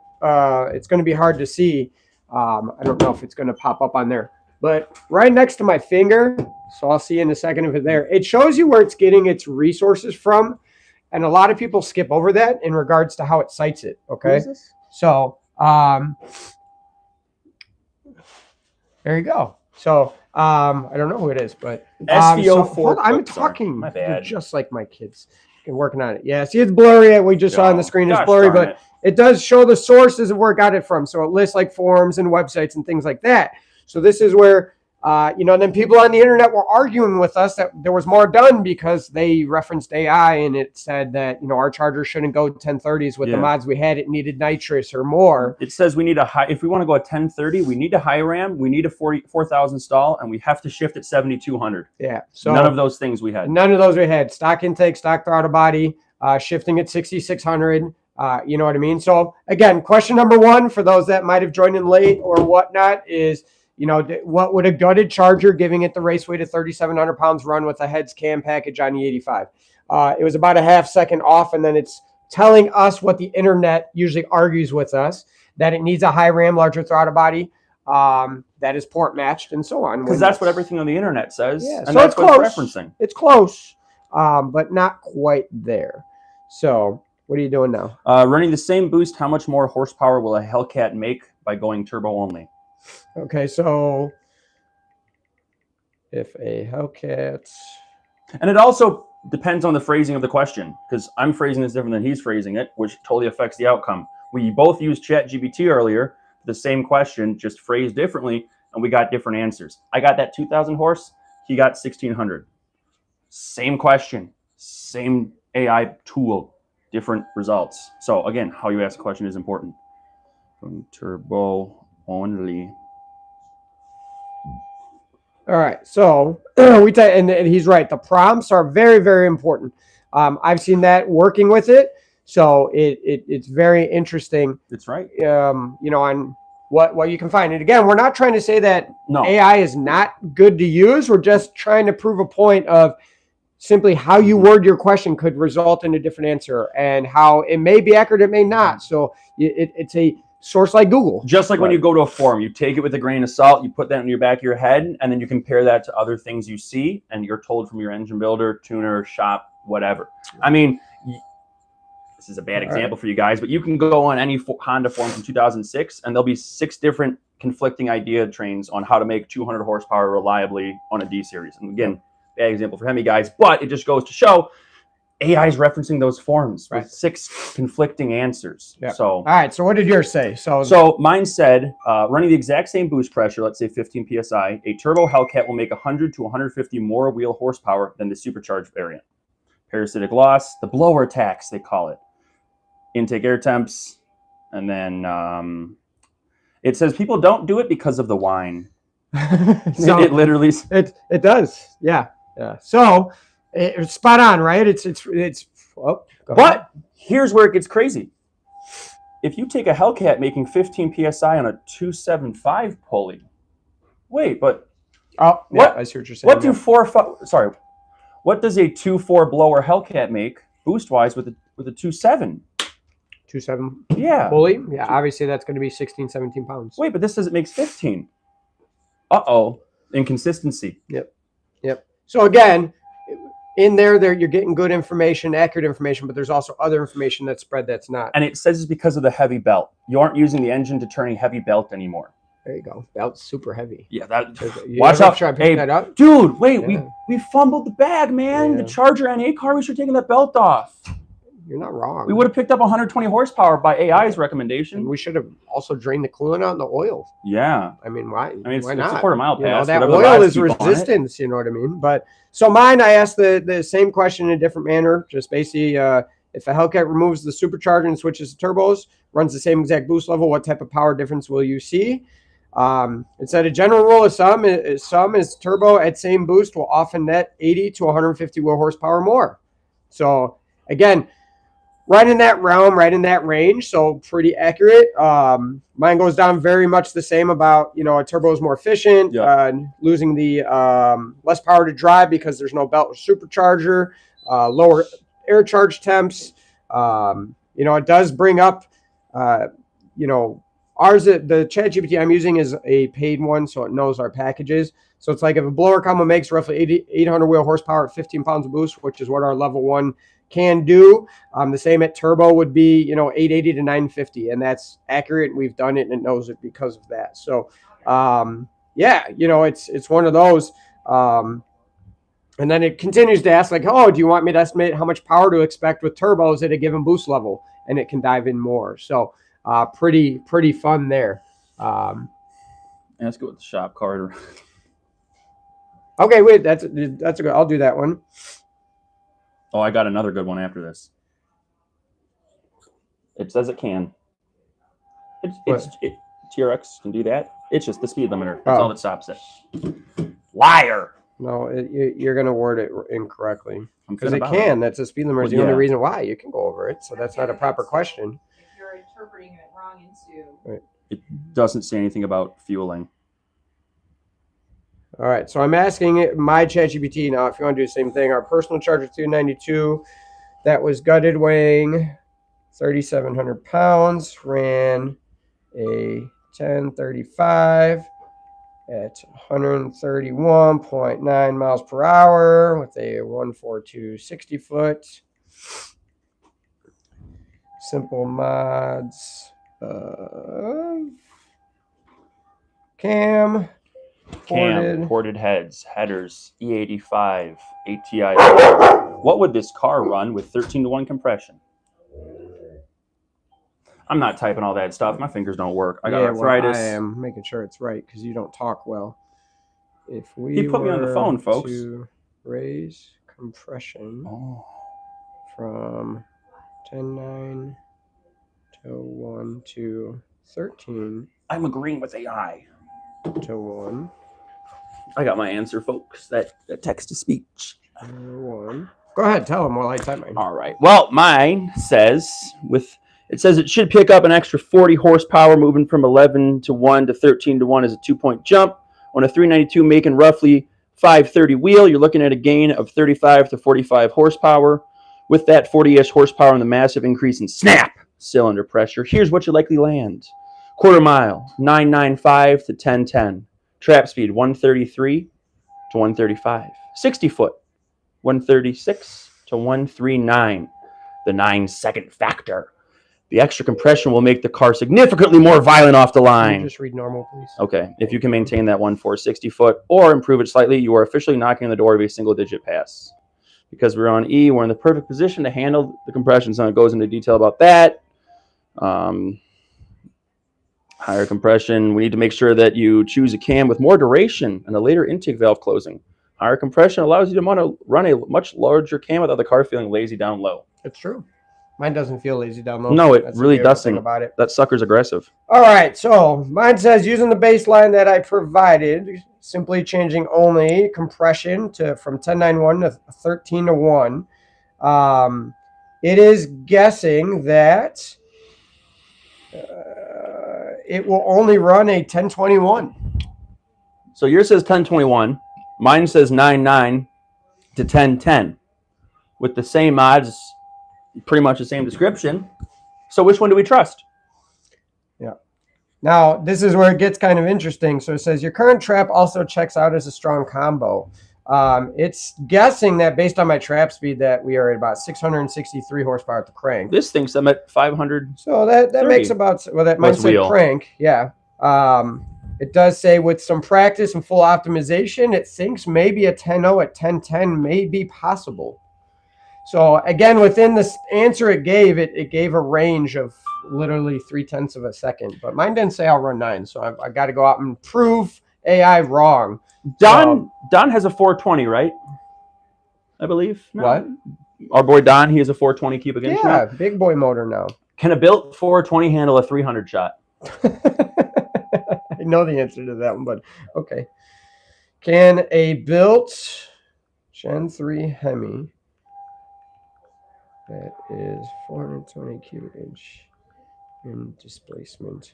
[SPEAKER 3] it's going to be hard to see. I don't know if it's going to pop up on there, but right next to my finger, so I'll see in a second if it's there, it shows you where it's getting its resources from. And a lot of people skip over that in regards to how it cites it. Okay. So there you go. So I don't know who it is, but
[SPEAKER 1] SVO4.
[SPEAKER 3] I'm talking.
[SPEAKER 1] My bad.
[SPEAKER 3] You're just like my kids. You're working on it. Yeah. See, it's blurry. We just saw on the screen it's blurry, but it does show the sources of where it got it from. So it lists like forums and websites and things like that. So this is where, then people on the internet were arguing with us that there was more done because they referenced AI and it said that, our charger shouldn't go 1030s with the mods we had. It needed nitrous or more.
[SPEAKER 1] It says we need if we want to go at 1030, we need a high RAM, we need a 4,000 stall, and we have to shift at 7,200.
[SPEAKER 3] Yeah. So
[SPEAKER 1] none of those things we had.
[SPEAKER 3] None of those we had. Stock intake, stock throttle body, shifting at 6,600. You know what I mean? So again, question number one for those that might have joined in late or whatnot is, what would a gutted Charger giving it the race weight of 3,700 pounds run with a heads cam package on the 85? It was about a half second off, and then it's telling us what the internet usually argues with us, that it needs a high RAM, larger throttle body, that is port matched, and so on.
[SPEAKER 1] Because that's what everything on the internet says, and
[SPEAKER 3] so
[SPEAKER 1] that's
[SPEAKER 3] it's
[SPEAKER 1] what
[SPEAKER 3] close.
[SPEAKER 1] it's referencing.
[SPEAKER 3] It's close, but not quite there. So what are you doing now?
[SPEAKER 1] Running the same boost, how much more horsepower will a Hellcat make by going turbo only?
[SPEAKER 3] Okay, so if a Hellcat...
[SPEAKER 1] And it also depends on the phrasing of the question, because I'm phrasing this different than he's phrasing it, which totally affects the outcome. We both used ChatGPT earlier, the same question, just phrased differently, and we got different answers. I got that 2,000 horse, he got 1,600. Same question, same AI tool, different results. So again, how you ask a question is important. Turbo only.
[SPEAKER 3] All right, so and he's right. The prompts are very, very important. I've seen that working with it, so it's very interesting.
[SPEAKER 1] It's right.
[SPEAKER 3] On what you can find. And again, we're not trying to say that AI is not good to use. We're just trying to prove a point of simply how you word your question could result in a different answer, and how it may be accurate, it may not. So it's a source like Google.
[SPEAKER 1] Just like when you go to a forum, you take it with a grain of salt, you put that in your back of your head, and then you compare that to other things you see, and you're told from your engine builder, tuner, shop, whatever. I mean, this is a bad example for you guys, but you can go on any Honda forum from 2006, and there'll be 6 different conflicting idea trains on how to make 200 horsepower reliably on a D series. And again, bad example for Hemi guys, but it just goes to show AI is referencing those forums with 6 conflicting answers.
[SPEAKER 3] Yeah.
[SPEAKER 1] So,
[SPEAKER 3] all right. So what did yours say?
[SPEAKER 1] So mine said, running the exact same boost pressure, let's say 15 PSI, a turbo Hellcat will make 100 to 150 more wheel horsepower than the supercharged variant. Parasitic loss, the blower tax, they call it. Intake air temps. And then it says people don't do it because of the whine.
[SPEAKER 3] So
[SPEAKER 1] it literally...
[SPEAKER 3] It does. Yeah. Yeah. So... it's spot on, right? But
[SPEAKER 1] here's where it gets crazy. If you take a Hellcat making 15 PSI on a 275 pulley, wait, but
[SPEAKER 3] what? I see what you're saying.
[SPEAKER 1] What does a 2.4 blower Hellcat make boost wise with a 2.7?
[SPEAKER 3] 2.7.
[SPEAKER 1] Yeah.
[SPEAKER 3] Pulley. Yeah. Obviously, that's going to be 16, 17 pounds.
[SPEAKER 1] Wait, but this says it makes 15. Uh-oh. Inconsistency.
[SPEAKER 3] Yep. So again, in there you're getting good information, accurate information, but there's also other information that's spread that's not.
[SPEAKER 1] And it says it's because of the heavy belt. You aren't using the engine to turn a heavy belt anymore.
[SPEAKER 3] There you go. Belt's super heavy.
[SPEAKER 1] Yeah, that.
[SPEAKER 3] Watch out! Hey, that up?
[SPEAKER 1] Dude, wait, we fumbled the bag, man.
[SPEAKER 3] Yeah.
[SPEAKER 1] The Charger NA car, we should have taken that belt off.
[SPEAKER 3] You're not wrong.
[SPEAKER 1] We would have picked up 120 horsepower by AI's recommendation.
[SPEAKER 3] And we should have also drained the coolant out and the oil.
[SPEAKER 1] Yeah.
[SPEAKER 3] I mean, why?
[SPEAKER 1] It's
[SPEAKER 3] not?
[SPEAKER 1] It's a quarter-mile pass.
[SPEAKER 3] That oil is resistance. You know what I mean? But so mine, I asked the same question in a different manner. Just basically, if a Hellcat removes the supercharger and switches to turbos, runs the same exact boost level, what type of power difference will you see? It said a general rule of thumb is turbo at same boost will often net 80 to 150 wheel horsepower more. So again, right in that realm, right in that range. So pretty accurate. Mine goes down very much the same about, a turbo is more efficient, losing the less power to drive because there's no belt or supercharger, lower air charge temps. It does bring up, ours, the ChatGPT I'm using is a paid one, so it knows our packages. So it's like if a blower combo makes roughly 800 wheel horsepower at 15 pounds of boost, which is what our level 1 can do. The same at turbo would be, 880 to 950, and that's accurate. We've done it, and it knows it because of that. So, yeah, it's one of those. And then it continues to ask, like, oh, do you want me to estimate how much power to expect with turbos at a given boost level? And it can dive in more. So pretty fun there.
[SPEAKER 1] Let's go with the shop card.
[SPEAKER 3] Okay, wait, that's a good. I'll do that one.
[SPEAKER 1] Oh, I got another good one after this. It says it can. TRX can do that. It's just the speed limiter. That's all that stops it. Liar.
[SPEAKER 3] No, you're going to word it incorrectly. Because it
[SPEAKER 1] about
[SPEAKER 3] can. That's a speed limiter.
[SPEAKER 1] Well,
[SPEAKER 3] Is the only reason why you can go over it. So that's not a proper question.
[SPEAKER 5] If you're interpreting it wrong into...
[SPEAKER 3] Right.
[SPEAKER 1] It doesn't say anything about fueling.
[SPEAKER 3] All right, so I'm asking my ChatGPT now if you want to do the same thing. Our personal Charger 292 that was gutted, weighing 3,700 pounds, ran a 1035 at 131.9 miles per hour with a 142 60 foot. Simple mods. Cam.
[SPEAKER 1] Ported heads, headers, E85, ATI. What would this car run with 13-to-1 compression? I'm not typing all that stuff. My fingers don't work. I got arthritis.
[SPEAKER 3] Well, I am making sure it's right because you don't talk well. If we
[SPEAKER 1] He put me on the phone, folks.
[SPEAKER 3] To raise compression from 10.9 to 1 to 13.
[SPEAKER 1] I'm agreeing with AI.
[SPEAKER 3] To 1.
[SPEAKER 1] I got my answer, folks. That text to speech.
[SPEAKER 3] 1. Go ahead, tell them while I type mine.
[SPEAKER 1] All right. Well, mine says it should pick up an extra 40 horsepower, moving from 11 to 1 to 13 to 1 is a 2-point jump. On a 392 making roughly 530 wheel, you're looking at a gain of 35 to 45 horsepower. With that 40-ish horsepower and the massive increase in snap cylinder pressure, here's what you likely land. Quarter mile, 995 to 1010. Trap speed, 133 to 135. 60 foot, 136 to 139. The 9-second factor. The extra compression will make the car significantly more violent off the line.
[SPEAKER 3] Can you just read normal, please?
[SPEAKER 1] Okay. If you can maintain that 1.460 foot or improve it slightly, you are officially knocking on the door of a single-digit pass. Because we're on E, we're in the perfect position to handle the compression, so it goes into detail about that. Higher compression. We need to make sure that you choose a cam with more duration and a later intake valve closing. Higher compression allows you to run a much larger cam without the car feeling lazy down low.
[SPEAKER 3] It's true. Mine doesn't feel lazy down low.
[SPEAKER 1] No, it
[SPEAKER 3] That's
[SPEAKER 1] really
[SPEAKER 3] the beautiful
[SPEAKER 1] doesn't.
[SPEAKER 3] thing about it.
[SPEAKER 1] That sucker's aggressive.
[SPEAKER 3] All right, so mine says using the baseline that I provided, simply changing only compression from 10.91 to 13 to 1. It is guessing that it will only run a 1021.
[SPEAKER 1] So yours says 1021. Mine says 9.9 to 10.10 with the same mods, pretty much the same description. So which one do we trust?
[SPEAKER 3] Yeah. Now, this is where it gets kind of interesting. So it says your current trap also checks out as a strong combo. It's guessing that based on my trap speed that we are at about 663 horsepower at the crank.
[SPEAKER 1] This thinks I'm at 500.
[SPEAKER 3] So that makes about, well, that might say crank. Yeah. It does say with some practice and full optimization, it thinks maybe a 10.0 at 10.10 may be possible. So again, within this answer it gave a range of literally 0.3 of a second. But mine didn't say I'll run 9, so I've got to go out and prove AI wrong.
[SPEAKER 1] Don has a 420, right? I believe. No.
[SPEAKER 3] What?
[SPEAKER 1] Our boy Don, he has a 420 cubic inch.
[SPEAKER 3] Yeah, big boy motor now.
[SPEAKER 1] Can a built 420 handle a 300 shot?
[SPEAKER 3] I know the answer to that one, but okay. Can a built Gen 3 Hemi that is 420 cubic inch in displacement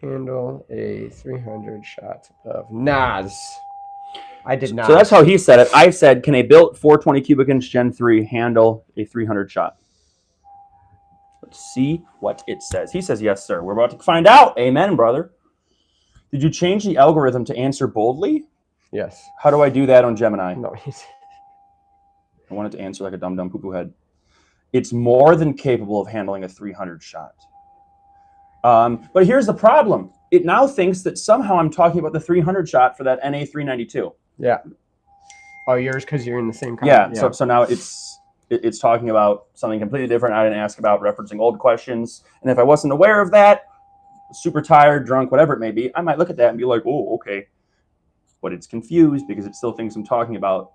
[SPEAKER 3] handle a 300 shot of NAS? I did not.
[SPEAKER 1] So that's how he said it. I said, can a built 420 cubic inch Gen 3 handle a 300 shot? Let's see what it says. He says, yes, sir. We're about to find out. Amen, brother. Did you change the algorithm to answer boldly?
[SPEAKER 3] Yes.
[SPEAKER 1] How do I do that on Gemini?
[SPEAKER 3] No.
[SPEAKER 1] I want it to answer like a dumb poo-poo head. It's more than capable of handling a 300 shot. But here's the problem. It now thinks that somehow I'm talking about the 300 shot for that NA 392.
[SPEAKER 3] Yeah. Oh, yours because you're in the same
[SPEAKER 1] Yeah. So now it's talking about something completely different. I didn't ask about, referencing old questions. And if I wasn't aware of that, super tired, drunk, whatever it may be, I might look at that and be like, oh, okay. But it's confused because it still thinks I'm talking about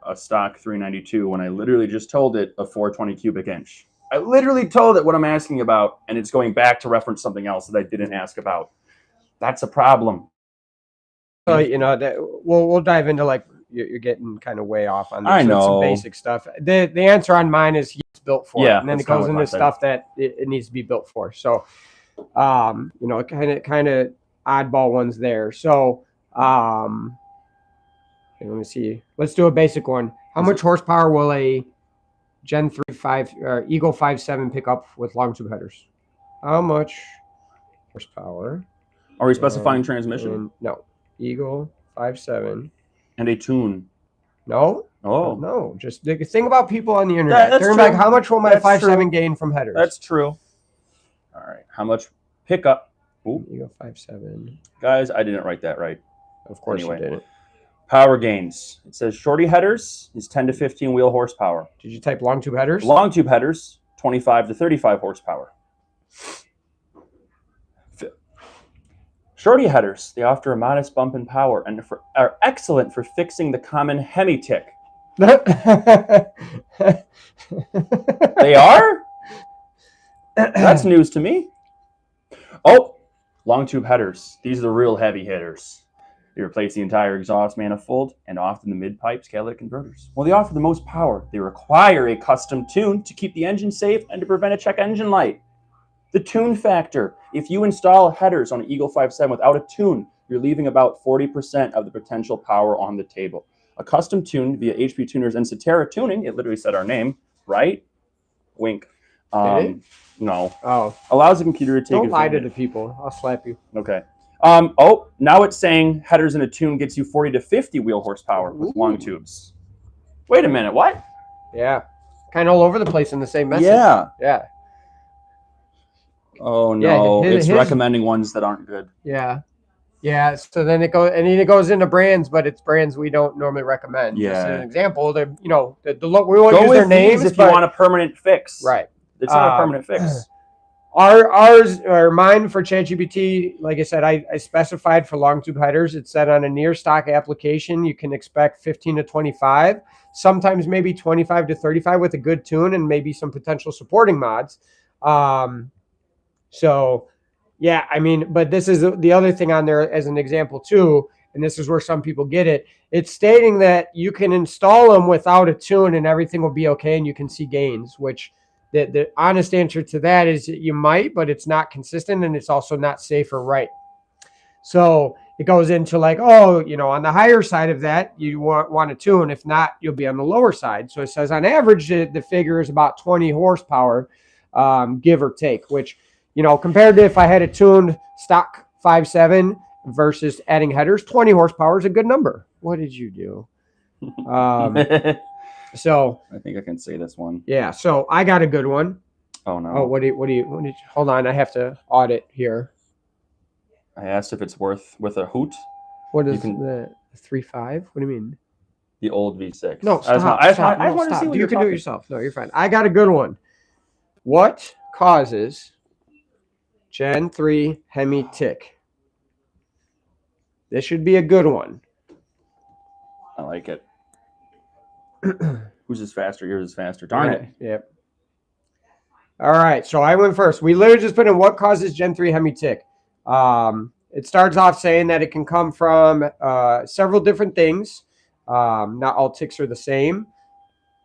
[SPEAKER 1] a stock 392 when I literally just told it a 420 cubic inch. I literally told it what I'm asking about, and it's going back to reference something else that I didn't ask about. That's a problem.
[SPEAKER 3] So, that we'll dive into, like, you're getting kind of way off on this.
[SPEAKER 1] I know.
[SPEAKER 3] Some basic stuff. The answer on mine is it's built for.
[SPEAKER 1] Yeah,
[SPEAKER 3] And then
[SPEAKER 1] that's
[SPEAKER 3] it goes
[SPEAKER 1] kinda what
[SPEAKER 3] into
[SPEAKER 1] I
[SPEAKER 3] stuff that it needs to be built for. So, kind of oddball ones there. So, okay, let me see. Let's do a basic one. How much horsepower will a Gen 3 Eagle 5.7 pick up with long tube headers? How much horsepower?
[SPEAKER 1] Are we specifying transmission?
[SPEAKER 3] No. Eagle 5.7.
[SPEAKER 1] And a tune.
[SPEAKER 3] No.
[SPEAKER 1] Oh.
[SPEAKER 3] No. Just think about people on the internet.
[SPEAKER 1] That's
[SPEAKER 3] They're
[SPEAKER 1] true.
[SPEAKER 3] like, how much will my
[SPEAKER 1] That's
[SPEAKER 3] 5.7
[SPEAKER 1] true.
[SPEAKER 3] gain from headers?
[SPEAKER 1] That's true. All right. How much pickup? Ooh.
[SPEAKER 3] Eagle 5.7.
[SPEAKER 1] Guys, I didn't write that right.
[SPEAKER 3] Of course
[SPEAKER 1] Anyway.
[SPEAKER 3] you didn't.
[SPEAKER 1] Power gains. It says shorty headers is 10 to 15 wheel horsepower.
[SPEAKER 3] Did you type long tube headers?
[SPEAKER 1] Long tube headers, 25 to 35 horsepower. Shorty headers, they offer a modest bump in power and are excellent for fixing the common hemi-tick. They are? That's news to me. Oh, long tube headers. These are the real heavy hitters. They replace the entire exhaust manifold and often the mid-pipes catalytic converters. While they offer the most power, they require a custom tune to keep the engine safe and to prevent a check engine light. The tune factor. If you install headers on an Eagle 5.7 without a tune, you're leaving about 40% of the potential power on the table. A custom tune via HP Tuners and Satera Tuning, it literally said our name, right? Wink.
[SPEAKER 3] Did it?
[SPEAKER 1] No.
[SPEAKER 3] Oh.
[SPEAKER 1] Allows the computer to take
[SPEAKER 3] Don't lie to
[SPEAKER 1] advantage.
[SPEAKER 3] the people. I'll slap you.
[SPEAKER 1] Okay. Oh, now it's saying headers in a tune gets you 40 to 50 wheel horsepower with long tubes. Wait a minute, what?
[SPEAKER 3] Yeah. Kind of all over the place in the same message.
[SPEAKER 1] Yeah.
[SPEAKER 3] Yeah.
[SPEAKER 1] Oh no,
[SPEAKER 3] Yeah,
[SPEAKER 1] it's recommending ones that aren't good.
[SPEAKER 3] Yeah. Yeah. So then it goes into brands, but it's brands we don't normally recommend.
[SPEAKER 1] Yeah.
[SPEAKER 3] Just as an example, we won't
[SPEAKER 1] Go
[SPEAKER 3] use
[SPEAKER 1] with
[SPEAKER 3] their names
[SPEAKER 1] if you want a permanent fix.
[SPEAKER 3] Right.
[SPEAKER 1] It's not a permanent fix.
[SPEAKER 3] Mine for ChatGPT, like I said, I specified for long tube headers. It said on a near stock application, you can expect 15 to 25, sometimes maybe 25 to 35 with a good tune and maybe some potential supporting mods. So yeah, I mean, but this is the other thing on there as an example too. And this is where some people get it. It's stating that you can install them without a tune and everything will be okay. And you can see gains, which the honest answer to that is you might, but it's not consistent and it's also not safe or right. So it goes into like, oh, on the higher side of that, you want a tune. If not, you'll be on the lower side. So it says on average, the figure is about 20 horsepower, give or take, which, compared to if I had a tuned stock 5.7 versus adding headers, 20 horsepower is a good number. What did you do? So
[SPEAKER 1] I think I can say this one.
[SPEAKER 3] yeah, so I got a good one.
[SPEAKER 1] Oh no.
[SPEAKER 3] Oh, what did you hold on, I have to audit here.
[SPEAKER 1] I asked if it's worth with a hoot.
[SPEAKER 3] What is the 3.5? What do you mean?
[SPEAKER 1] The old V6.
[SPEAKER 3] No, stop.
[SPEAKER 1] I want to see what
[SPEAKER 3] you can do it yourself. No, you're fine. I got a good one. What causes Gen 3 Hemi tick? This should be a good one.
[SPEAKER 1] I like it. Whose is faster? Yours is faster. Darn it.
[SPEAKER 3] Yep. All right. So I went first. We literally just put in what causes Gen 3 Hemi tick. It starts off saying that it can come from several different things. Not all ticks are the same.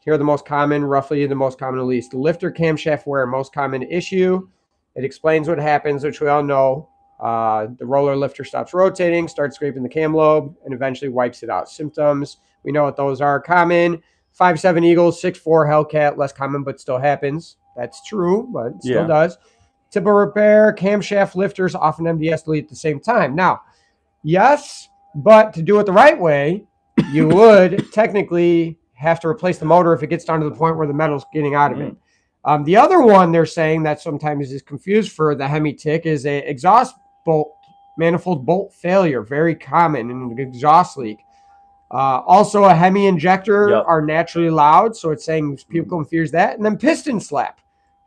[SPEAKER 3] Here are the most common, roughly the most common at least. The lifter camshaft wear, most common issue. It explains what happens, which we all know. The roller lifter stops rotating, starts scraping the cam lobe, and eventually wipes it out. Symptoms, we know what those are. Common, 5.7 Eagles, 6.4 Hellcat, less common but still happens. That's true, but it still
[SPEAKER 1] Yeah.
[SPEAKER 3] does. Typical repair, camshaft lifters, often MDS delete at the same time. Now, yes, but to do it the right way, you would technically have to replace the motor if it gets down to the point where the metal's getting out of it. The other one they're saying that sometimes is confused for the Hemi tick is a exhaust bolt, manifold bolt failure, very common in an exhaust leak. Also, a Hemi injector
[SPEAKER 1] Yep.
[SPEAKER 3] are naturally loud, so it's saying people confuse that. And then piston slap.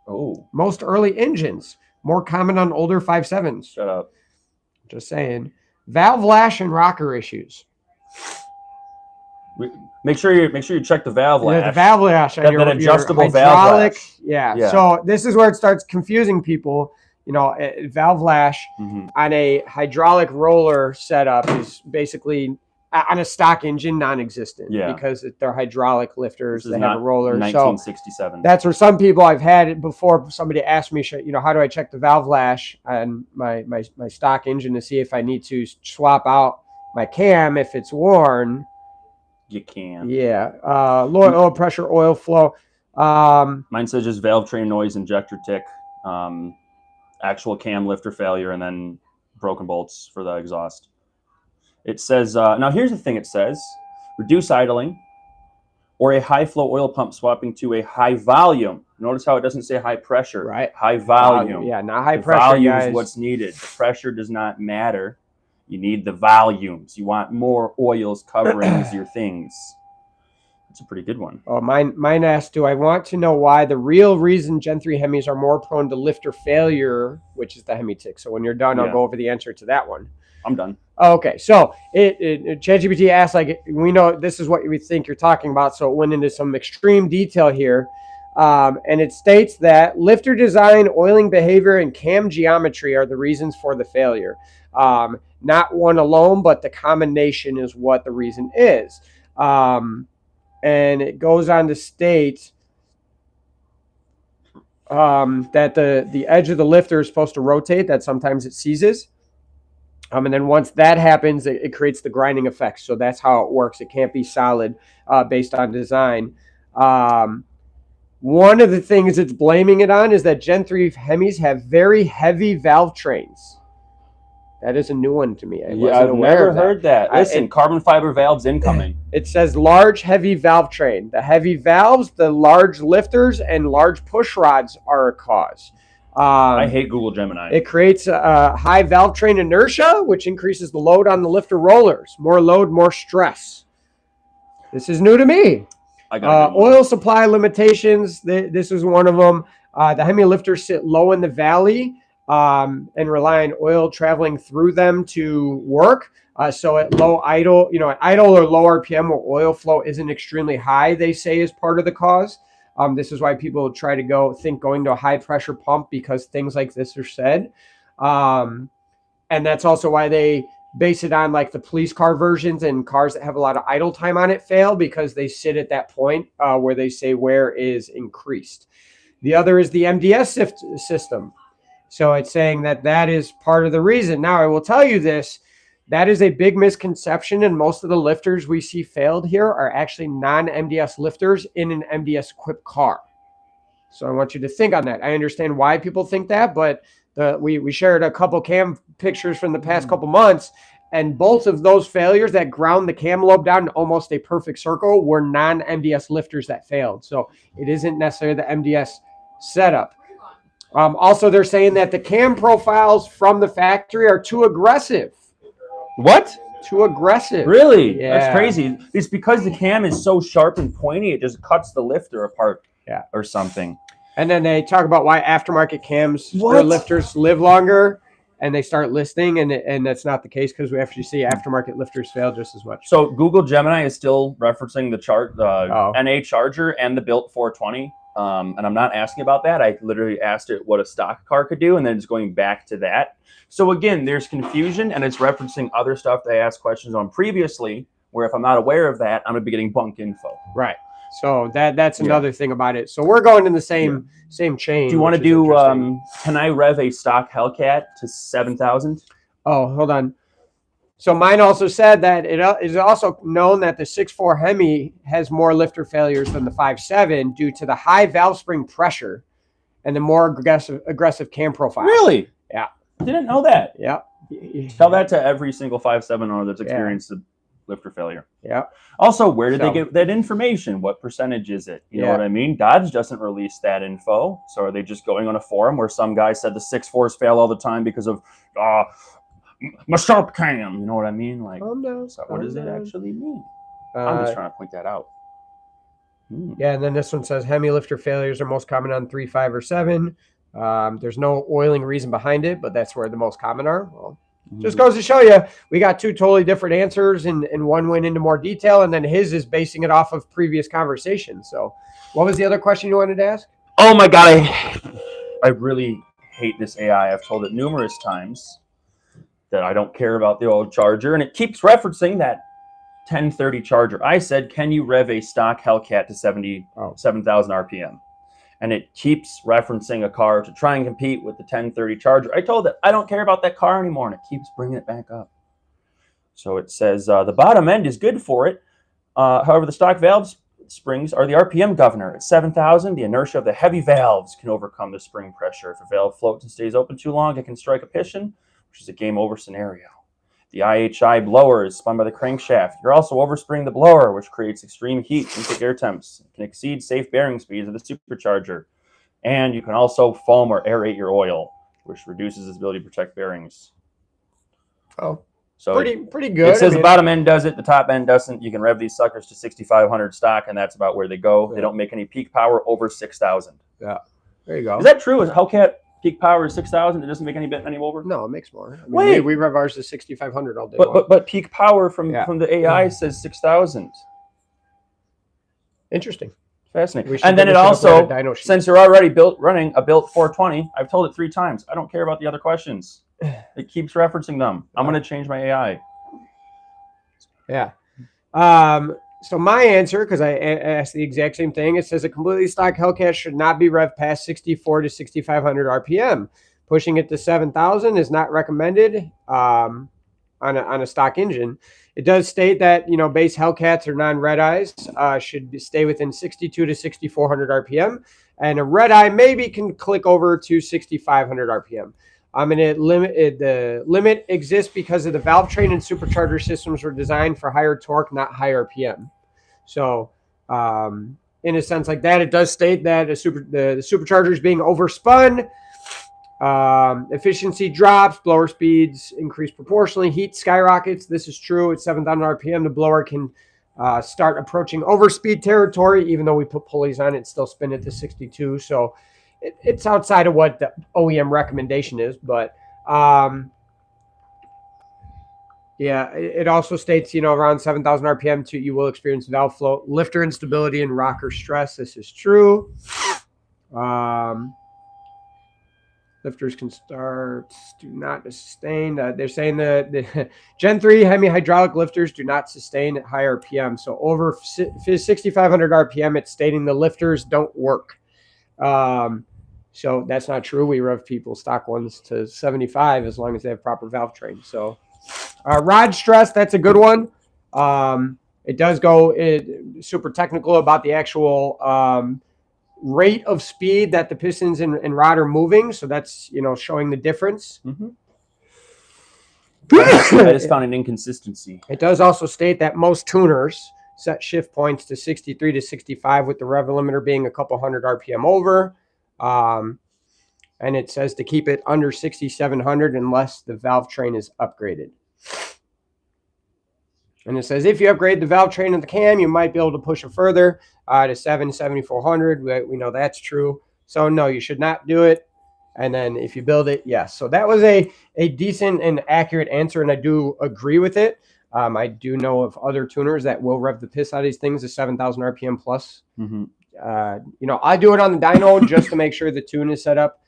[SPEAKER 1] Oh,
[SPEAKER 3] Most early engines, more common on older 5.7s.
[SPEAKER 1] shut up.
[SPEAKER 3] Just saying. Valve lash and rocker issues.
[SPEAKER 1] Make sure you check the valve lash.
[SPEAKER 3] Yeah, the valve lash on
[SPEAKER 1] That
[SPEAKER 3] your
[SPEAKER 1] adjustable
[SPEAKER 3] your
[SPEAKER 1] valve
[SPEAKER 3] hydraulic.
[SPEAKER 1] lash.
[SPEAKER 3] Yeah.
[SPEAKER 1] Yeah.
[SPEAKER 3] So this is where it starts confusing people. You know, a valve lash on a hydraulic roller setup is basically on a stock engine non-existent.
[SPEAKER 1] Yeah.
[SPEAKER 3] Because they're hydraulic lifters.
[SPEAKER 1] This
[SPEAKER 3] They
[SPEAKER 1] is
[SPEAKER 3] have a
[SPEAKER 1] not
[SPEAKER 3] roller.
[SPEAKER 1] 1967.
[SPEAKER 3] So that's where some people I've had it before. Somebody asked me, you know, how do I check the valve lash on my stock engine to see if I need to swap out my cam if it's worn.
[SPEAKER 1] You can.
[SPEAKER 3] Yeah. Low oil pressure, oil flow.
[SPEAKER 1] Mine says just valve train noise, injector tick, actual cam lifter failure, and then broken bolts for the exhaust. It says, now here's the thing it says, reduce idling or a high flow oil pump swapping to a high volume. Notice how it doesn't say high pressure.
[SPEAKER 3] Right.
[SPEAKER 1] High volume.
[SPEAKER 3] Yeah, not high
[SPEAKER 1] the
[SPEAKER 3] pressure,
[SPEAKER 1] volume
[SPEAKER 3] guys.
[SPEAKER 1] is what's needed. The pressure does not matter. You need the volumes. You want more oils covering your things. That's a pretty good one.
[SPEAKER 3] Oh, mine asked, do I want to know why the real reason Gen 3 Hemis are more prone to lifter failure, which is the Hemi tick. So when you're done, I'll go over the answer to that one.
[SPEAKER 1] I'm done.
[SPEAKER 3] Okay, so ChatGPT asked, like, we know this is what we think you're talking about, so it went into some extreme detail here. And it states that lifter design, oiling behavior, and cam geometry are the reasons for the failure. Not one alone, but the combination is what the reason is. And it goes on to state that the edge of the lifter is supposed to rotate, that sometimes it seizes. And then once that happens, it creates the grinding effect. So that's how it works. It can't be solid based on design. One of the things it's blaming it on is that Gen 3 Hemis have very heavy valve trains. That is a new one to me.
[SPEAKER 1] I've never heard that. Listen, carbon fiber valves incoming.
[SPEAKER 3] It says large, heavy valve train. The heavy valves, the large lifters, and large push rods are a cause.
[SPEAKER 1] I hate Google Gemini.
[SPEAKER 3] It creates a high valve train inertia, which increases the load on the lifter rollers. More load, more stress. This is new to me. Oil supply limitations. This is one of them. The Hemi lifters sit low in the valley and rely on oil traveling through them to work. So at low idle, at idle or low RPM where oil flow isn't extremely high, they say is part of the cause. This is why people try to going to a high pressure pump because things like this are said. And that's also why they base it on like the police car versions and cars that have a lot of idle time on it fail because they sit at that point where they say wear is increased. The other is the MDS system. So it's saying that is part of the reason. Now, I will tell you this. That is a big misconception, and most of the lifters we see failed here are actually non-MDS lifters in an MDS-equipped car. So I want you to think on that. I understand why people think that, but we shared a couple cam pictures from the past couple months, and both of those failures that ground the cam lobe down in almost a perfect circle were non-MDS lifters that failed. So it isn't necessarily the MDS setup. Also, they're saying that the cam profiles from the factory are too aggressive.
[SPEAKER 1] What?
[SPEAKER 3] Too aggressive.
[SPEAKER 1] Really?
[SPEAKER 3] Yeah.
[SPEAKER 1] That's crazy. It's because the cam is so sharp and pointy, it just cuts the lifter apart or something.
[SPEAKER 3] And then they talk about why aftermarket cams, their lifters live longer, and they start listing, and that's not the case because we actually see aftermarket lifters fail just as much.
[SPEAKER 1] So Google Gemini is still referencing the NA Charger and the built 420. And I'm not asking about that. I literally asked it what a stock car could do, and then it's going back to that. So again, there's confusion, and it's referencing other stuff that I asked questions on previously, where if I'm not aware of that, I'm going to be getting bunk info.
[SPEAKER 3] Right. So that's another thing about it. So we're going in the same chain.
[SPEAKER 1] Do you want to do, can I rev a stock Hellcat to 7,000?
[SPEAKER 3] Oh, hold on. So mine also said that it is also known that the 6.4 Hemi has more lifter failures than the 5.7 due to the high valve spring pressure and the more aggressive cam profile.
[SPEAKER 1] Really?
[SPEAKER 3] Yeah.
[SPEAKER 1] Didn't know that.
[SPEAKER 3] Yeah.
[SPEAKER 1] Tell that to every single 5.7 owner that's experienced a lifter failure.
[SPEAKER 3] Yeah.
[SPEAKER 1] Also, where did they get that information? What percentage is it? You know what I mean? Dodge doesn't release that info. So are they just going on a forum where some guy said the 6.4s fail all the time because of my sharp cam? You know what I mean? Like, so what does it actually mean? I'm just trying to point that out.
[SPEAKER 3] Yeah, and then this one says Hemi lifter failures are most common on 3, 5, or 7. There's no oiling reason behind it, but that's where the most common are. Well, just goes to show you, we got two totally different answers, and one went into more detail, and then his is basing it off of previous conversations. So what was the other question you wanted to ask?
[SPEAKER 1] Oh my God, I really hate this AI. I've told it numerous times that I don't care about the old Charger, and it keeps referencing that 1030 Charger. I said, can you rev a stock Hellcat to 7,000 RPM? And it keeps referencing a car to try and compete with the 1030 Charger. I told it, I don't care about that car anymore, and it keeps bringing it back up. So it says the bottom end is good for it. However, the stock valve springs are the RPM governor. At 7,000, the inertia of the heavy valves can overcome the spring pressure. If a valve floats and stays open too long, it can strike a piston, which is a game over scenario. The IHI blower is spun by the crankshaft. You're also overspring the blower, which creates extreme heat into air temps. It can exceed safe bearing speeds of the supercharger. And you can also foam or aerate your oil, which reduces its ability to protect bearings.
[SPEAKER 3] Oh,
[SPEAKER 1] so
[SPEAKER 3] pretty good.
[SPEAKER 1] It says the bottom end does it, the top end doesn't. You can rev these suckers to 6,500 stock, and that's about where they go. Yeah. They don't make any peak power over 6,000.
[SPEAKER 3] Yeah, there you go.
[SPEAKER 1] Is that true? Is Hellcat peak power is 6,000? It doesn't make any over?
[SPEAKER 3] No, it makes more. I mean, we rev ours to 6,500 all day.
[SPEAKER 1] But peak power from the AI says 6,000.
[SPEAKER 3] Interesting.
[SPEAKER 1] Fascinating. And then it also, since you're already running a built 420, I've told it 3 times. I don't care about the other questions. It keeps referencing them. I'm going to change my AI.
[SPEAKER 3] Yeah. So my answer, because I asked the exact same thing, it says a completely stock Hellcat should not be revved past 64 to 6,500 RPM. Pushing it to 7,000 is not recommended on a stock engine. It does state that, you know, base Hellcats or non-red eyes should stay within 62 to 6,400 RPM, and a red eye maybe can click over to 6,500 RPM. The limit exists because of the valve train and supercharger systems were designed for higher torque, not high RPM. So, in a sense like that, it does state that the supercharger is being overspun. Efficiency drops, blower speeds increase proportionally, heat skyrockets. This is true. At 7,000 RPM, the blower can start approaching overspeed territory. Even though we put pulleys on it, still spin it to 62. So it's outside of what the OEM recommendation is. But yeah, it also states, you know, around 7,000 RPM, you will experience valve float, lifter instability, and rocker stress. This is true. Lifters can start, do not sustain. They're saying the Gen 3 Hemi hydraulic lifters do not sustain at high RPM. So over 6,500 RPM, it's stating the lifters don't work. So that's not true. We rev people stock ones to 75 as long as they have proper valve train. So rod stress, that's a good one. It does go super technical about the actual rate of speed that the pistons and rod are moving. So that's, you know, showing the difference.
[SPEAKER 1] Mm-hmm. I just found an inconsistency.
[SPEAKER 3] It does also state that most tuners set shift points to 63 to 65 with the rev limiter being a couple hundred RPM over. And it says to keep it under 6,700 unless the valve train is upgraded. And it says if you upgrade the valve train of the cam, you might be able to push it further to 7,400. We know that's true. So no, you should not do it. And then if you build it, yes. So that was a decent and accurate answer, and I do agree with it. I do know of other tuners that will rev the piss out of these things to 7,000 RPM plus. Mm-hmm. You know, I do it on the dyno just to make sure the tune is set up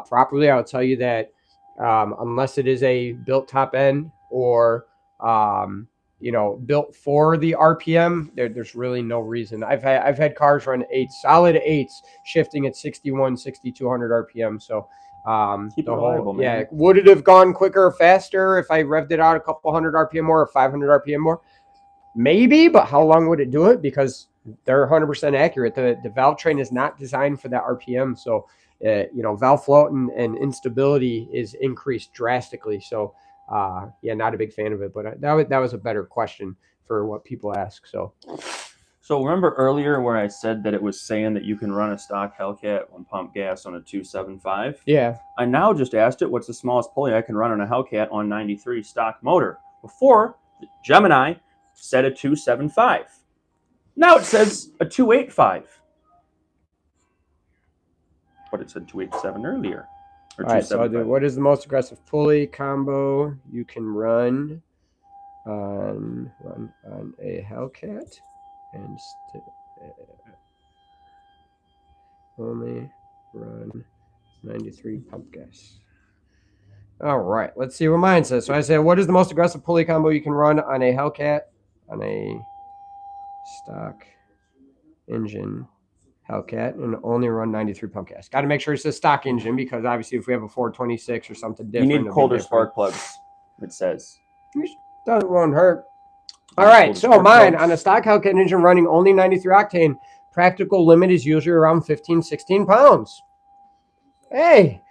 [SPEAKER 3] properly. I'll tell you that unless it is a built top end or you know, built for the RPM, there's really no reason. I've had cars run solid eights shifting at 61, 6,200 RPM. So
[SPEAKER 1] keep it reliable, man.
[SPEAKER 3] Yeah, would it have gone quicker or faster if I revved it out a couple hundred RPM more or 500 RPM more? Maybe, but how long would it do it? Because they're 100% accurate. The valve train is not designed for that RPM. So valve float and instability is increased drastically. So yeah, not a big fan of it, but that was a better question for what people ask. So
[SPEAKER 1] remember earlier where I said that it was saying that you can run a stock Hellcat and pump gas on a 275?
[SPEAKER 3] yeah,
[SPEAKER 1] I now just asked it what's the smallest pulley I can run on a Hellcat on 93 stock motor. Before, Gemini said a 275. Now it says a 285. But it said 287 earlier.
[SPEAKER 3] All right, so I'll do what is the most aggressive pulley combo you can run on a Hellcat and only run 93 pump gas. All right, let's see what mine says. So I said, what is the most aggressive pulley combo you can run on a Hellcat on a stock engine Hellcat and only run 93 pump gas? Got to make sure it's a stock engine because obviously if we have a 426 or something different,
[SPEAKER 1] you need colder spark plugs, it says.
[SPEAKER 3] Won't hurt. All right, so mine on a stock Hellcat engine running only 93 octane, practical limit is usually around 15, 16 pounds. Hey,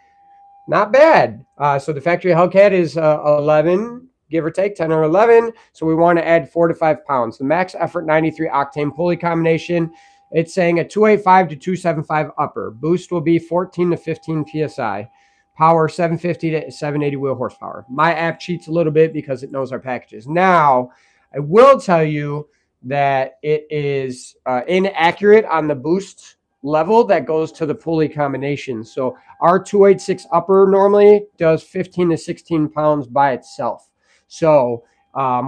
[SPEAKER 3] not bad. So the factory Hellcat is 11, give or take 10 or 11. So we want to add 4 to 5 pounds. The max effort 93 octane pulley combination, it's saying a 285 to 275 upper. Boost will be 14 to 15 PSI. Power 750 to 780 wheel horsepower. My app cheats a little bit because it knows our packages. Now, I will tell you that it is inaccurate on the boost level that goes to the pulley combination. So our 286 upper normally does 15 to 16 pounds by itself. So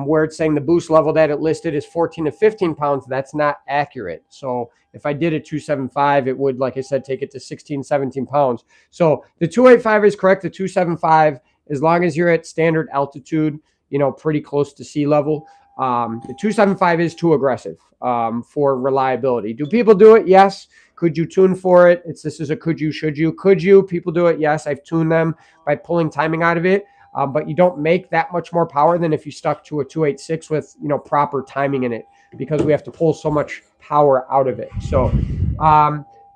[SPEAKER 3] where it's saying the boost level that it listed is 14 to 15 pounds, that's not accurate. So if I did a 275, it would, like I said, take it to 16, 17 pounds. So the 285 is correct. The 275, as long as you're at standard altitude, pretty close to sea level. The 275 is too aggressive for reliability. Do people do it? Yes. Could you tune for it? This is a could you, should you. Could you? People do it. Yes. I've tuned them by pulling timing out of it. But you don't make that much more power than if you stuck to a 286 with, proper timing in it because we have to pull so much power out of it. So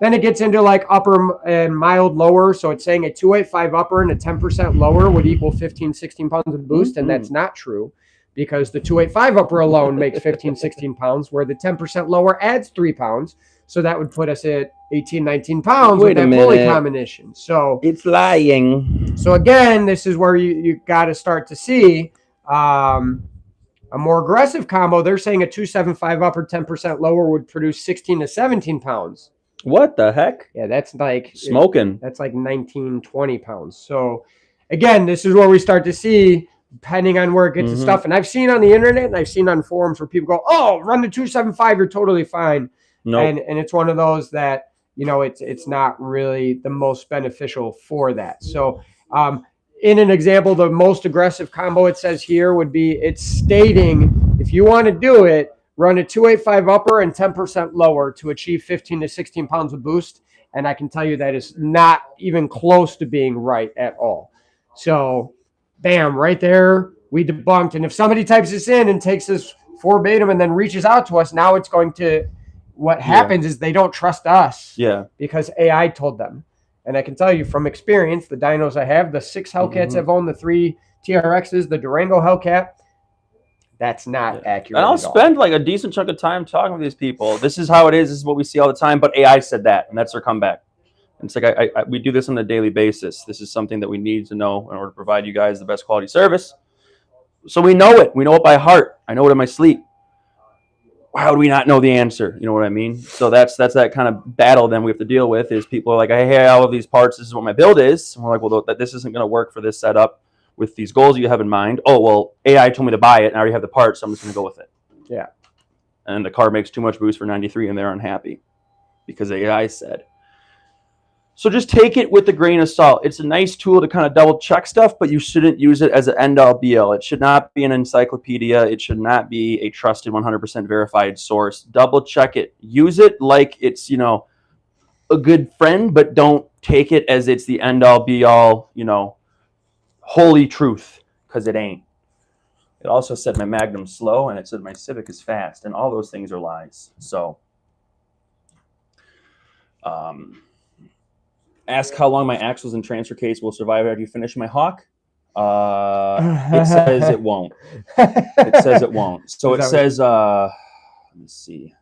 [SPEAKER 3] then it gets into like upper and mild lower. So it's saying a 285 upper and a 10% lower would equal 15, 16 pounds of boost. And that's not true because the 285 upper alone makes 15, 16 pounds where the 10% lower adds 3 pounds. So that would put us at 18, 19 pounds with that pulley combination. So
[SPEAKER 1] it's lying.
[SPEAKER 3] So again, this is where you got to start to see a more aggressive combo. They're saying a 275 upper, 10% lower would produce 16 to 17 pounds.
[SPEAKER 1] What the heck?
[SPEAKER 3] Yeah, that's like
[SPEAKER 1] smoking.
[SPEAKER 3] That's like 19, 20 pounds. So again, this is where we start to see, depending on where it gets to stuff. And I've seen on the internet and I've seen on forums where people go, oh, run the 275, you're totally fine.
[SPEAKER 1] Nope.
[SPEAKER 3] And it's one of those that, it's not really the most beneficial for that. So in an example, the most aggressive combo it says here would be, it's stating if you want to do it, run a 285 upper and 10% lower to achieve 15 to 16 pounds of boost. And I can tell you that is not even close to being right at all. So bam, right there, we debunked. And if somebody types this in and takes this verbatim and then reaches out to us, now it's going to, what happens is they don't trust us because AI told them. And I can tell you from experience, the dynos I have, the 6 Hellcats I've owned, the 3 TRXs, the Durango Hellcat, that's not accurate.
[SPEAKER 1] And I'll spend like a decent chunk of time talking with these people. This is how it is. This is what we see all the time. But AI said that, and that's their comeback. And it's like we do this on a daily basis. This is something that we need to know in order to provide you guys the best quality service. So we know it. We know it by heart. I know it in my sleep. How do we not know the answer? You know what I mean? So that's that kind of battle then we have to deal with is people are like, hey, all of these parts, this is what my build is. And we're like, well, this isn't going to work for this setup with these goals you have in mind. Oh, well, AI told me to buy it and I already have the parts, so I'm just going to go with it.
[SPEAKER 3] Yeah.
[SPEAKER 1] And the car makes too much boost for 93 and they're unhappy because AI said. So just take it with a grain of salt. It's a nice tool to kind of double check stuff, but you shouldn't use it as an end-all be-all. It should not be an encyclopedia. It should not be a trusted 100% verified source. Double check it. Use it like it's, a good friend, but don't take it as it's the end-all be-all, holy truth, because it ain't. It also said my Magnum's slow, and it said my Civic is fast, and all those things are lies. So, Ask how long my axles and transfer case will survive after you finish my Hawk. It says it won't. It says it won't. So it says, let me see.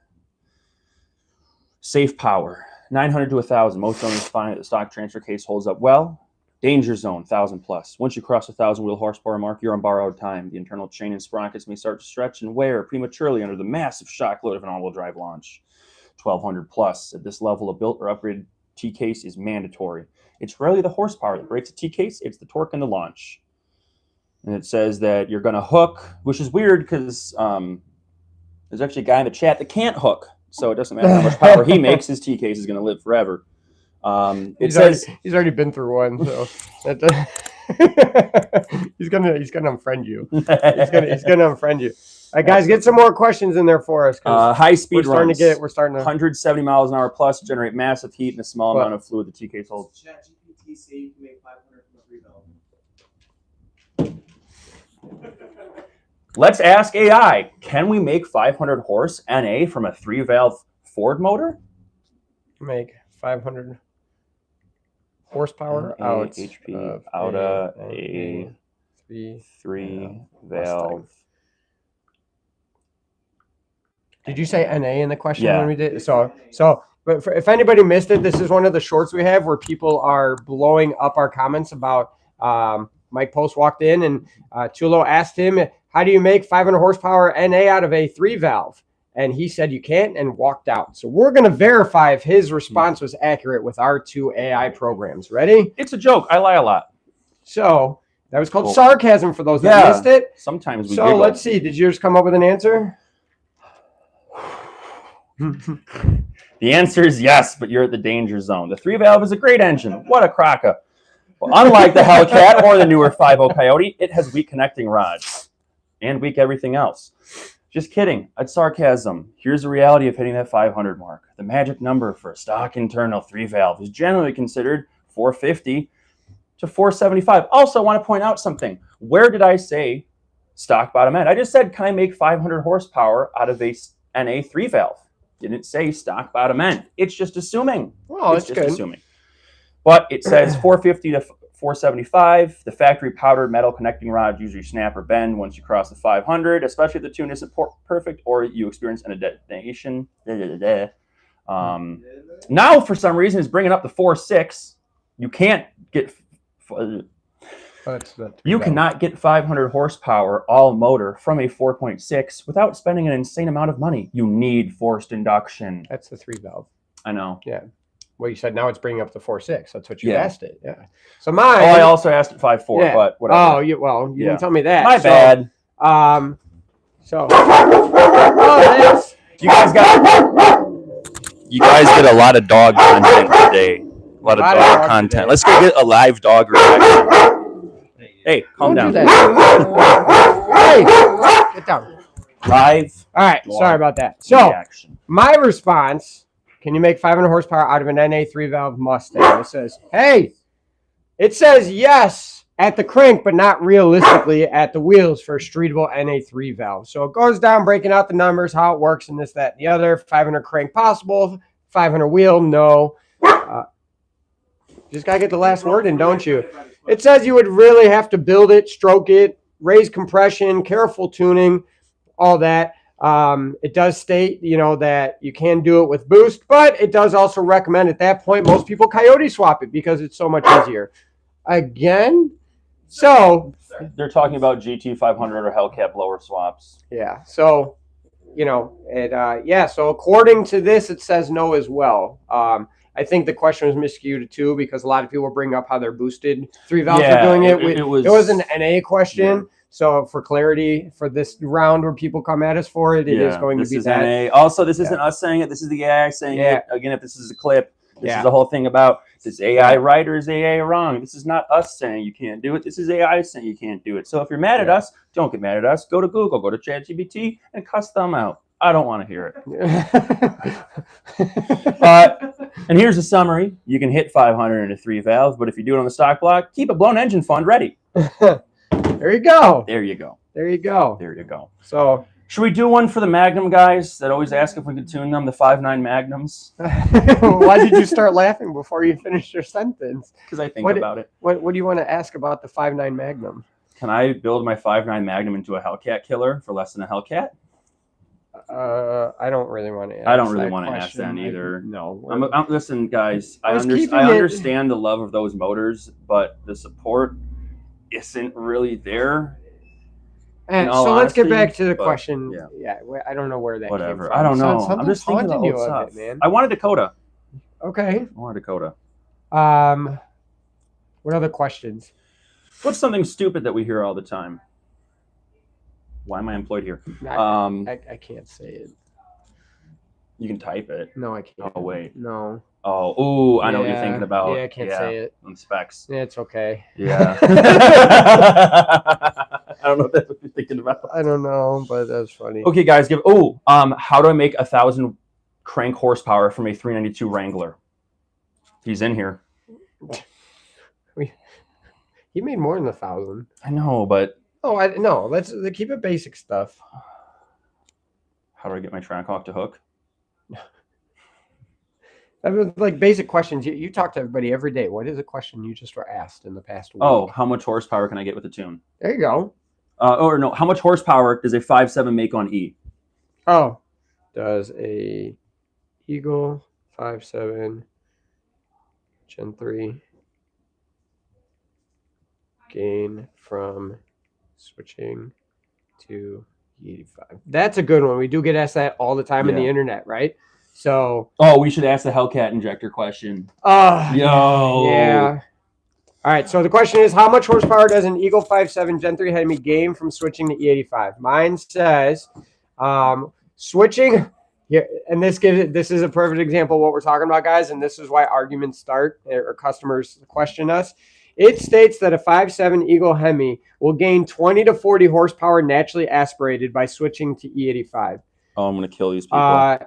[SPEAKER 1] Safe power, 900 to 1,000. Most owners find that the stock transfer case holds up well. Danger zone, 1,000 plus. Once you cross the 1,000 wheel horsepower mark, you're on borrowed time. The internal chain and sprockets may start to stretch and wear prematurely under the massive shock load of an all-wheel drive launch. 1,200 plus. At this level, a built or upgraded T-case is mandatory. It's rarely the horsepower that breaks a T-case, it's the torque and the launch. And it says that you're going to hook, which is weird because there's actually a guy in the chat that can't hook. So it doesn't matter how much power he makes, his T-case is going to live forever. He's
[SPEAKER 3] already been through one, so he's gonna unfriend you. He's gonna unfriend you. All right, guys, get some more questions in there for us.
[SPEAKER 1] High speed runs.
[SPEAKER 3] We're starting to
[SPEAKER 1] 170 miles an hour plus generate massive heat in a small amount of fluid the T-case holds.
[SPEAKER 4] ChatGPT say you can make 500 from a 3-valve.
[SPEAKER 1] Let's ask AI. Can we make 500 horse NA from a 3-valve Ford motor?
[SPEAKER 3] Make 500 horsepower out
[SPEAKER 1] HP out of a 3-valve.
[SPEAKER 3] Did you say NA in the question
[SPEAKER 1] Yeah.
[SPEAKER 3] when we did? But if anybody missed it, this is one of the shorts we have where people are blowing up our comments about Mike Post walked in and Chulo asked him, how do you make 500 horsepower NA out of a 3-valve? And he said you can't and walked out. So we're going to verify if his response was accurate with our 2 AI programs. Ready?
[SPEAKER 1] It's a joke. I lie a lot.
[SPEAKER 3] So that was called sarcasm for those that missed it.
[SPEAKER 1] Sometimes we
[SPEAKER 3] So
[SPEAKER 1] giggle.
[SPEAKER 3] let's see. Did yours come up with an answer?
[SPEAKER 1] The answer is yes, but you're at the danger zone. The 3-valve is a great engine. What a cracker. Well, unlike the Hellcat or the newer 5.0 Coyote, it has weak connecting rods and weak everything else. Just kidding. It's sarcasm. Here's the reality of hitting that 500 mark. The magic number for a stock internal 3-valve is generally considered 450 to 475. Also, I want to point out something. Where did I say stock bottom end? I just said, can I make 500 horsepower out of a NA 3-valve? Didn't say stock bottom end. It's just assuming.
[SPEAKER 3] Well,
[SPEAKER 1] it's
[SPEAKER 3] that's
[SPEAKER 1] just
[SPEAKER 3] good.
[SPEAKER 1] assuming. But it says 450 to 475. The factory powdered metal connecting rods usually snap or bend once you cross the 500, especially if the tune isn't perfect or you experience a detonation. Now, for some reason, it's bringing up the 4.6. You can't get... You cannot get 500 horsepower all motor from a 4.6 without spending an insane amount of money. You need forced induction.
[SPEAKER 3] That's the 3-valve.
[SPEAKER 1] I know.
[SPEAKER 3] Yeah. Well, you said now it's bringing up the 4.6. That's what you
[SPEAKER 1] Yeah.
[SPEAKER 3] asked it. Yeah. So mine.
[SPEAKER 1] Oh, I also asked at 5.4,
[SPEAKER 3] Yeah.
[SPEAKER 1] but whatever.
[SPEAKER 3] Oh, you didn't tell me that.
[SPEAKER 1] My bad.
[SPEAKER 3] So. Oh, thanks.
[SPEAKER 1] You guys get a lot of dog content today. A lot of dog content.
[SPEAKER 3] Today.
[SPEAKER 1] Let's go get a live dog reaction. Hey, calm
[SPEAKER 3] Don't
[SPEAKER 1] down.
[SPEAKER 3] do that. Hey, get down.
[SPEAKER 1] Live.
[SPEAKER 3] All right.
[SPEAKER 1] dog
[SPEAKER 3] Sorry about that. So
[SPEAKER 1] reaction.
[SPEAKER 3] my response, can you make 500 horsepower out of an NA 3-valve Mustang? It says, hey, it says yes at the crank, but not realistically at the wheels for a streetable NA 3-valve. So it goes down, breaking out the numbers, how it works, and this, that, and the other. 500 crank possible, 500 wheel, no. Just got to get the last word in, don't you? It says you would really have to build it, stroke it, raise compression, careful tuning, all that. It does state, that you can do it with boost, but it does also recommend at that point most people Coyote swap it because it's so much easier. Again, so
[SPEAKER 1] They're talking about GT 500 or Hellcat blower swaps.
[SPEAKER 3] yeah, so so according to this, it says no as well. I think the question was miscued too because a lot of people bring up how they're boosted 3-valves are doing it. It was an NA question. Yeah. So for clarity for this round where people come at us for it, it is going to be that.
[SPEAKER 1] NA. Also, this isn't us saying it. This is the AI saying it. Again, if this is a clip, this is the whole thing about is AI right or is AI wrong? This is not us saying you can't do it. This is AI saying you can't do it. So if you're mad at us, don't get mad at us. Go to Google, go to ChatGPT, and cuss them out. I don't want to hear it. And here's a summary. You can hit 500 into 3-valves, but if you do it on the stock block, keep a blown engine fund ready.
[SPEAKER 3] There you go.
[SPEAKER 1] There you go.
[SPEAKER 3] There you go.
[SPEAKER 1] There you go.
[SPEAKER 3] So
[SPEAKER 1] Should we do one for the Magnum guys that always ask if we could tune them, the 5.9 Magnums?
[SPEAKER 3] Why did you start laughing before you finished your sentence?
[SPEAKER 1] Because I think about it.
[SPEAKER 3] What do you want to ask about the 5.9 Magnum?
[SPEAKER 1] Can I build my 5.9 Magnum into a Hellcat killer for less than a Hellcat?
[SPEAKER 3] I don't really want to.
[SPEAKER 1] I don't really want to ask that either.
[SPEAKER 3] No.
[SPEAKER 1] Listen, guys. I
[SPEAKER 3] keeping
[SPEAKER 1] understand the love of those motors, but the support isn't really there.
[SPEAKER 3] And
[SPEAKER 1] in all
[SPEAKER 3] so let's get
[SPEAKER 1] honesty,
[SPEAKER 3] back to the
[SPEAKER 1] but,
[SPEAKER 3] question.
[SPEAKER 1] yeah.
[SPEAKER 3] Yeah, I don't know where that came
[SPEAKER 1] Whatever.
[SPEAKER 3] from.
[SPEAKER 1] I don't know.
[SPEAKER 3] Something's
[SPEAKER 1] I'm just thinking about
[SPEAKER 3] haunting
[SPEAKER 1] old
[SPEAKER 3] you a
[SPEAKER 1] stuff.
[SPEAKER 3] bit, man.
[SPEAKER 1] I want a Dakota.
[SPEAKER 3] Okay.
[SPEAKER 1] I want a Dakota.
[SPEAKER 3] What other questions?
[SPEAKER 1] What's something stupid that we hear all the time? Why am I employed here?
[SPEAKER 3] I can't say it.
[SPEAKER 1] You can type it.
[SPEAKER 3] No, I can't.
[SPEAKER 1] Oh, wait.
[SPEAKER 3] No.
[SPEAKER 1] Oh, ooh, I know what you're thinking about.
[SPEAKER 3] Yeah, I can't say it.
[SPEAKER 1] On specs.
[SPEAKER 3] It's okay.
[SPEAKER 1] Yeah. I don't know if that's what you're thinking about.
[SPEAKER 3] I don't know, but that's funny.
[SPEAKER 1] Okay, guys, how do I make 1,000 crank horsepower from a 392 Wrangler? He's in here.
[SPEAKER 3] He made more than 1,000.
[SPEAKER 1] I know, but
[SPEAKER 3] no. Let's keep it basic stuff.
[SPEAKER 1] how do I get my Trackhawk to hook?
[SPEAKER 3] That was like basic questions. You talk to everybody every day. What is a question you just were asked in the past week?
[SPEAKER 1] Oh, how much horsepower can I get with the tune?
[SPEAKER 3] There you go.
[SPEAKER 1] Or no, how much horsepower does a 5.7 make on E?
[SPEAKER 3] Oh, does a Eagle 5.7 Gen 3 gain from switching to E85? That's a good one. We do get asked that all the time in the internet, right? So.
[SPEAKER 1] Oh, we should ask the Hellcat injector question.
[SPEAKER 3] Yo. Yeah. All right. So the question is, how much horsepower does an Eagle 5.7 Gen 3 Hemi gain from switching to E85? Mine says, switching here, and this is a perfect example of what we're talking about, guys. And this is why arguments start or customers question us. It states that a 5.7 Eagle Hemi will gain 20 to 40 horsepower naturally aspirated by switching to E85.
[SPEAKER 1] Oh, I'm going to kill these people.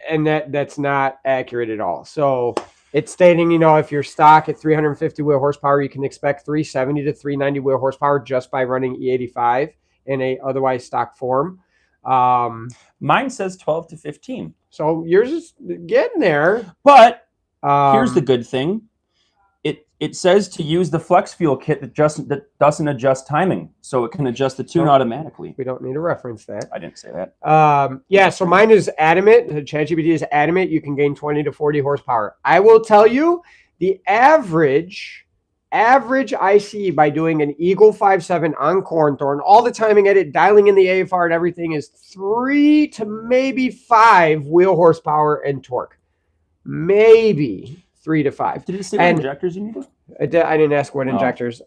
[SPEAKER 3] And that's not accurate at all. So it's stating, if you're stock at 350 wheel horsepower, you can expect 370 to 390 wheel horsepower just by running E85 in a otherwise stock form.
[SPEAKER 1] Mine says 12 to 15.
[SPEAKER 3] So yours is getting there.
[SPEAKER 1] But here's the good thing. It says to use the flex fuel kit that doesn't adjust timing, so it can adjust the tune automatically.
[SPEAKER 3] We don't need to reference that.
[SPEAKER 1] I didn't say that.
[SPEAKER 3] Yeah, so mine is adamant. ChatGPT is adamant. You can gain 20 to 40 horsepower. I will tell you, the average I see by doing an Eagle 5.7 on corn thorn, all the timing edit, dialing in the AFR and everything, is 3 to maybe 5 wheel horsepower and torque. Maybe 3 to 5.
[SPEAKER 1] Did it say what injectors you needed?
[SPEAKER 3] I didn't ask what injectors.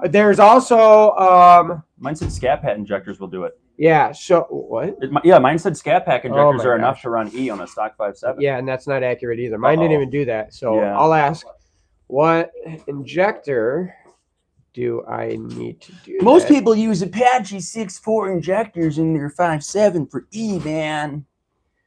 [SPEAKER 1] There's
[SPEAKER 3] also
[SPEAKER 1] mine said Scat Pack injectors will do it.
[SPEAKER 3] Yeah. So what?
[SPEAKER 1] Mine said Scat Pack injectors are enough to run E on a stock 5.7.
[SPEAKER 3] Yeah, and that's not accurate either. Mine didn't even do that. So
[SPEAKER 1] yeah.
[SPEAKER 3] I'll ask, what injector do I need to do?
[SPEAKER 1] Most people use Apache 6.4 injectors in their 5.7 for E, man.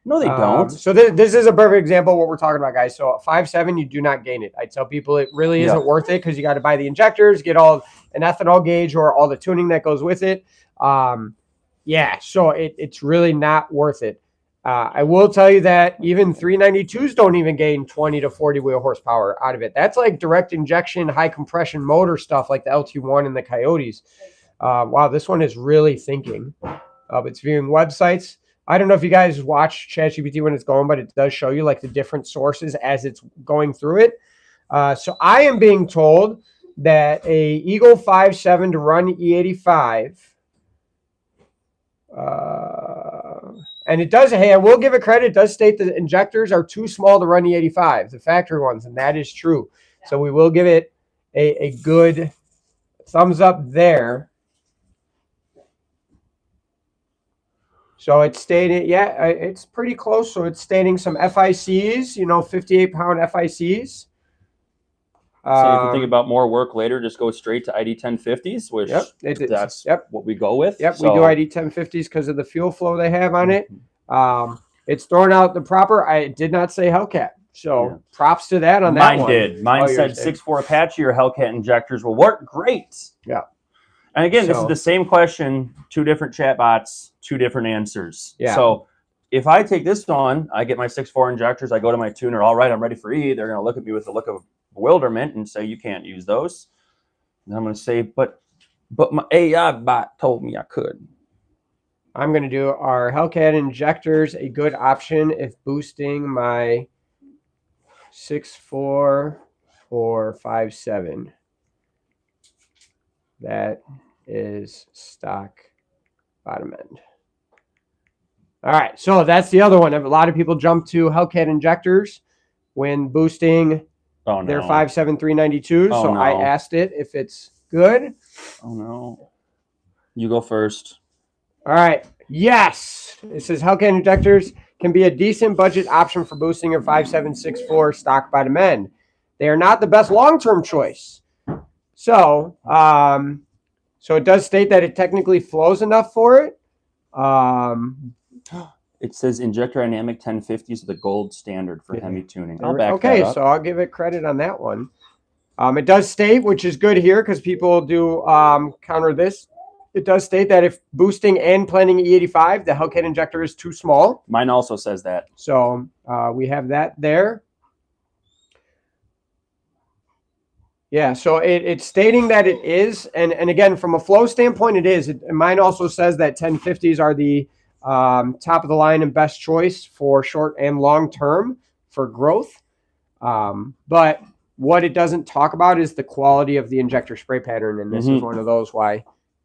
[SPEAKER 1] No, they don't.
[SPEAKER 3] So this is a perfect example of what we're talking about, guys. So at 5.7, you do not gain it. I tell people it really isn't worth it because you got to buy the injectors, get all an ethanol gauge or all the tuning that goes with it. So it's really not worth it. I will tell you that even 392s don't even gain 20 to 40 wheel horsepower out of it. That's like direct injection, high compression motor stuff like the LT1 and the Coyotes. Wow, this one is really thinking. It's viewing websites. I don't know if you guys watch ChatGPT when it's going, but it does show you like the different sources as it's going through it. So I am being told that a Eagle 5.7 to run E85, and it does, hey, I will give it credit. It does state the injectors are too small to run E85, the factory ones, and that is true. So we will give it a good thumbs up there. So it's stating, it's pretty close. So it's stating some FICs, 58-pound FICs.
[SPEAKER 1] So if you think about more work later, just go straight to ID 1050s, which that's what we go with.
[SPEAKER 3] Yep, we do ID 1050s because of the fuel flow they have on it. It's throwing out the proper. I did not say Hellcat. So props to that on that one.
[SPEAKER 1] Mine did. Mine said 6.4 Apache or Hellcat injectors will work great.
[SPEAKER 3] Yeah.
[SPEAKER 1] And again, this is
[SPEAKER 3] So-
[SPEAKER 1] the same question, 2 different chat bots, 2 different answers.
[SPEAKER 3] Yeah.
[SPEAKER 1] So if I take this on, I get my 6.4 injectors, I go to my tuner, all right, I'm ready for E. They're going to look at me with a look of bewilderment and say, you can't use those. And I'm going to say, but my AI bot told me I could.
[SPEAKER 3] I'm going to do, are Hellcat injectors a good option if boosting my 6.4 or 5.7? That is stock bottom end. All right, so that's the other one. A lot of people jump to Hellcat injectors when boosting
[SPEAKER 1] Oh, no.
[SPEAKER 3] their 5.7 392s.
[SPEAKER 1] Oh,
[SPEAKER 3] So I
[SPEAKER 1] no.
[SPEAKER 3] asked it if it's good.
[SPEAKER 1] Oh, no. You go first.
[SPEAKER 3] All right. Yes. It says Hellcat injectors can be a decent budget option for boosting your 5.764 stock bottom end. They are not the best long-term choice. So, so it does state that it technically flows enough for it.
[SPEAKER 1] It says injector dynamic 1050s are the gold standard for Hemi tuning. I'll back
[SPEAKER 3] Okay,
[SPEAKER 1] that up.
[SPEAKER 3] so I'll give it credit on that one. It does state, which is good here because people do counter this. It does state that if boosting and planning E85, the Hellcat injector is too small.
[SPEAKER 1] Mine also says that.
[SPEAKER 3] So we have that there. Yeah, so it's stating that it is. And again, from a flow standpoint, it is. Mine also says that 1050s are the top of the line and best choice for short and long term for growth. But what it doesn't talk about is the quality of the injector spray pattern. And this is one of those why,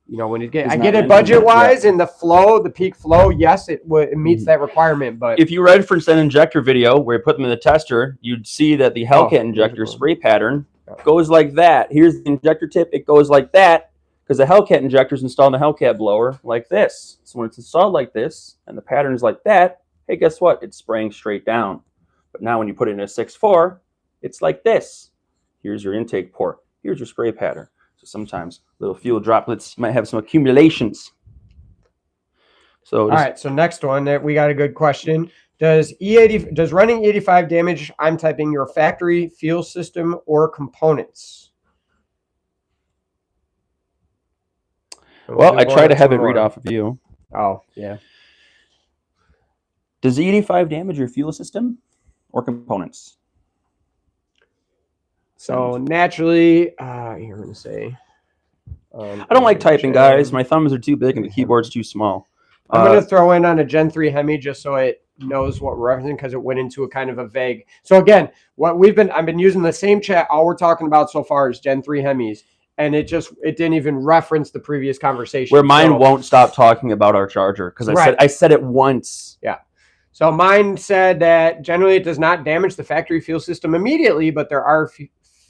[SPEAKER 3] you know, when it I get it budget wise and the flow, the peak flow, yes, it meets that requirement. But
[SPEAKER 1] if you reference an injector video where you put them in the tester, you'd see that the Hellcat injector spray pattern goes like that. Here's the injector tip. It goes like that because the Hellcat injector is installed in the Hellcat blower like this. So when it's installed like this and the pattern is like that, hey, guess what? It's spraying straight down. But now when you put it in a 6.4, it's like this. Here's your intake port. Here's your spray pattern. So sometimes little fuel droplets might have some accumulations. So
[SPEAKER 3] all right, so next one, we got a good question. Does running E85 damage, I'm typing, your factory fuel system or components?
[SPEAKER 1] Well, I try to have it read off of you.
[SPEAKER 3] Oh, yeah.
[SPEAKER 1] Does E85 damage your fuel system or components?
[SPEAKER 3] So naturally, you're going to say.
[SPEAKER 1] I don't like typing, guys. My thumbs are too big and the keyboard's too small.
[SPEAKER 3] I'm going to throw in on a Gen 3 Hemi just so it knows what we're referencing because it went into a kind of a vague. So again, I've been using the same chat. All we're talking about so far is Gen 3 Hemis, and it didn't even reference the previous conversation.
[SPEAKER 1] Where mine won't stop talking about our charger because I said it once.
[SPEAKER 3] Yeah. So mine said that generally it does not damage the factory fuel system immediately, but there are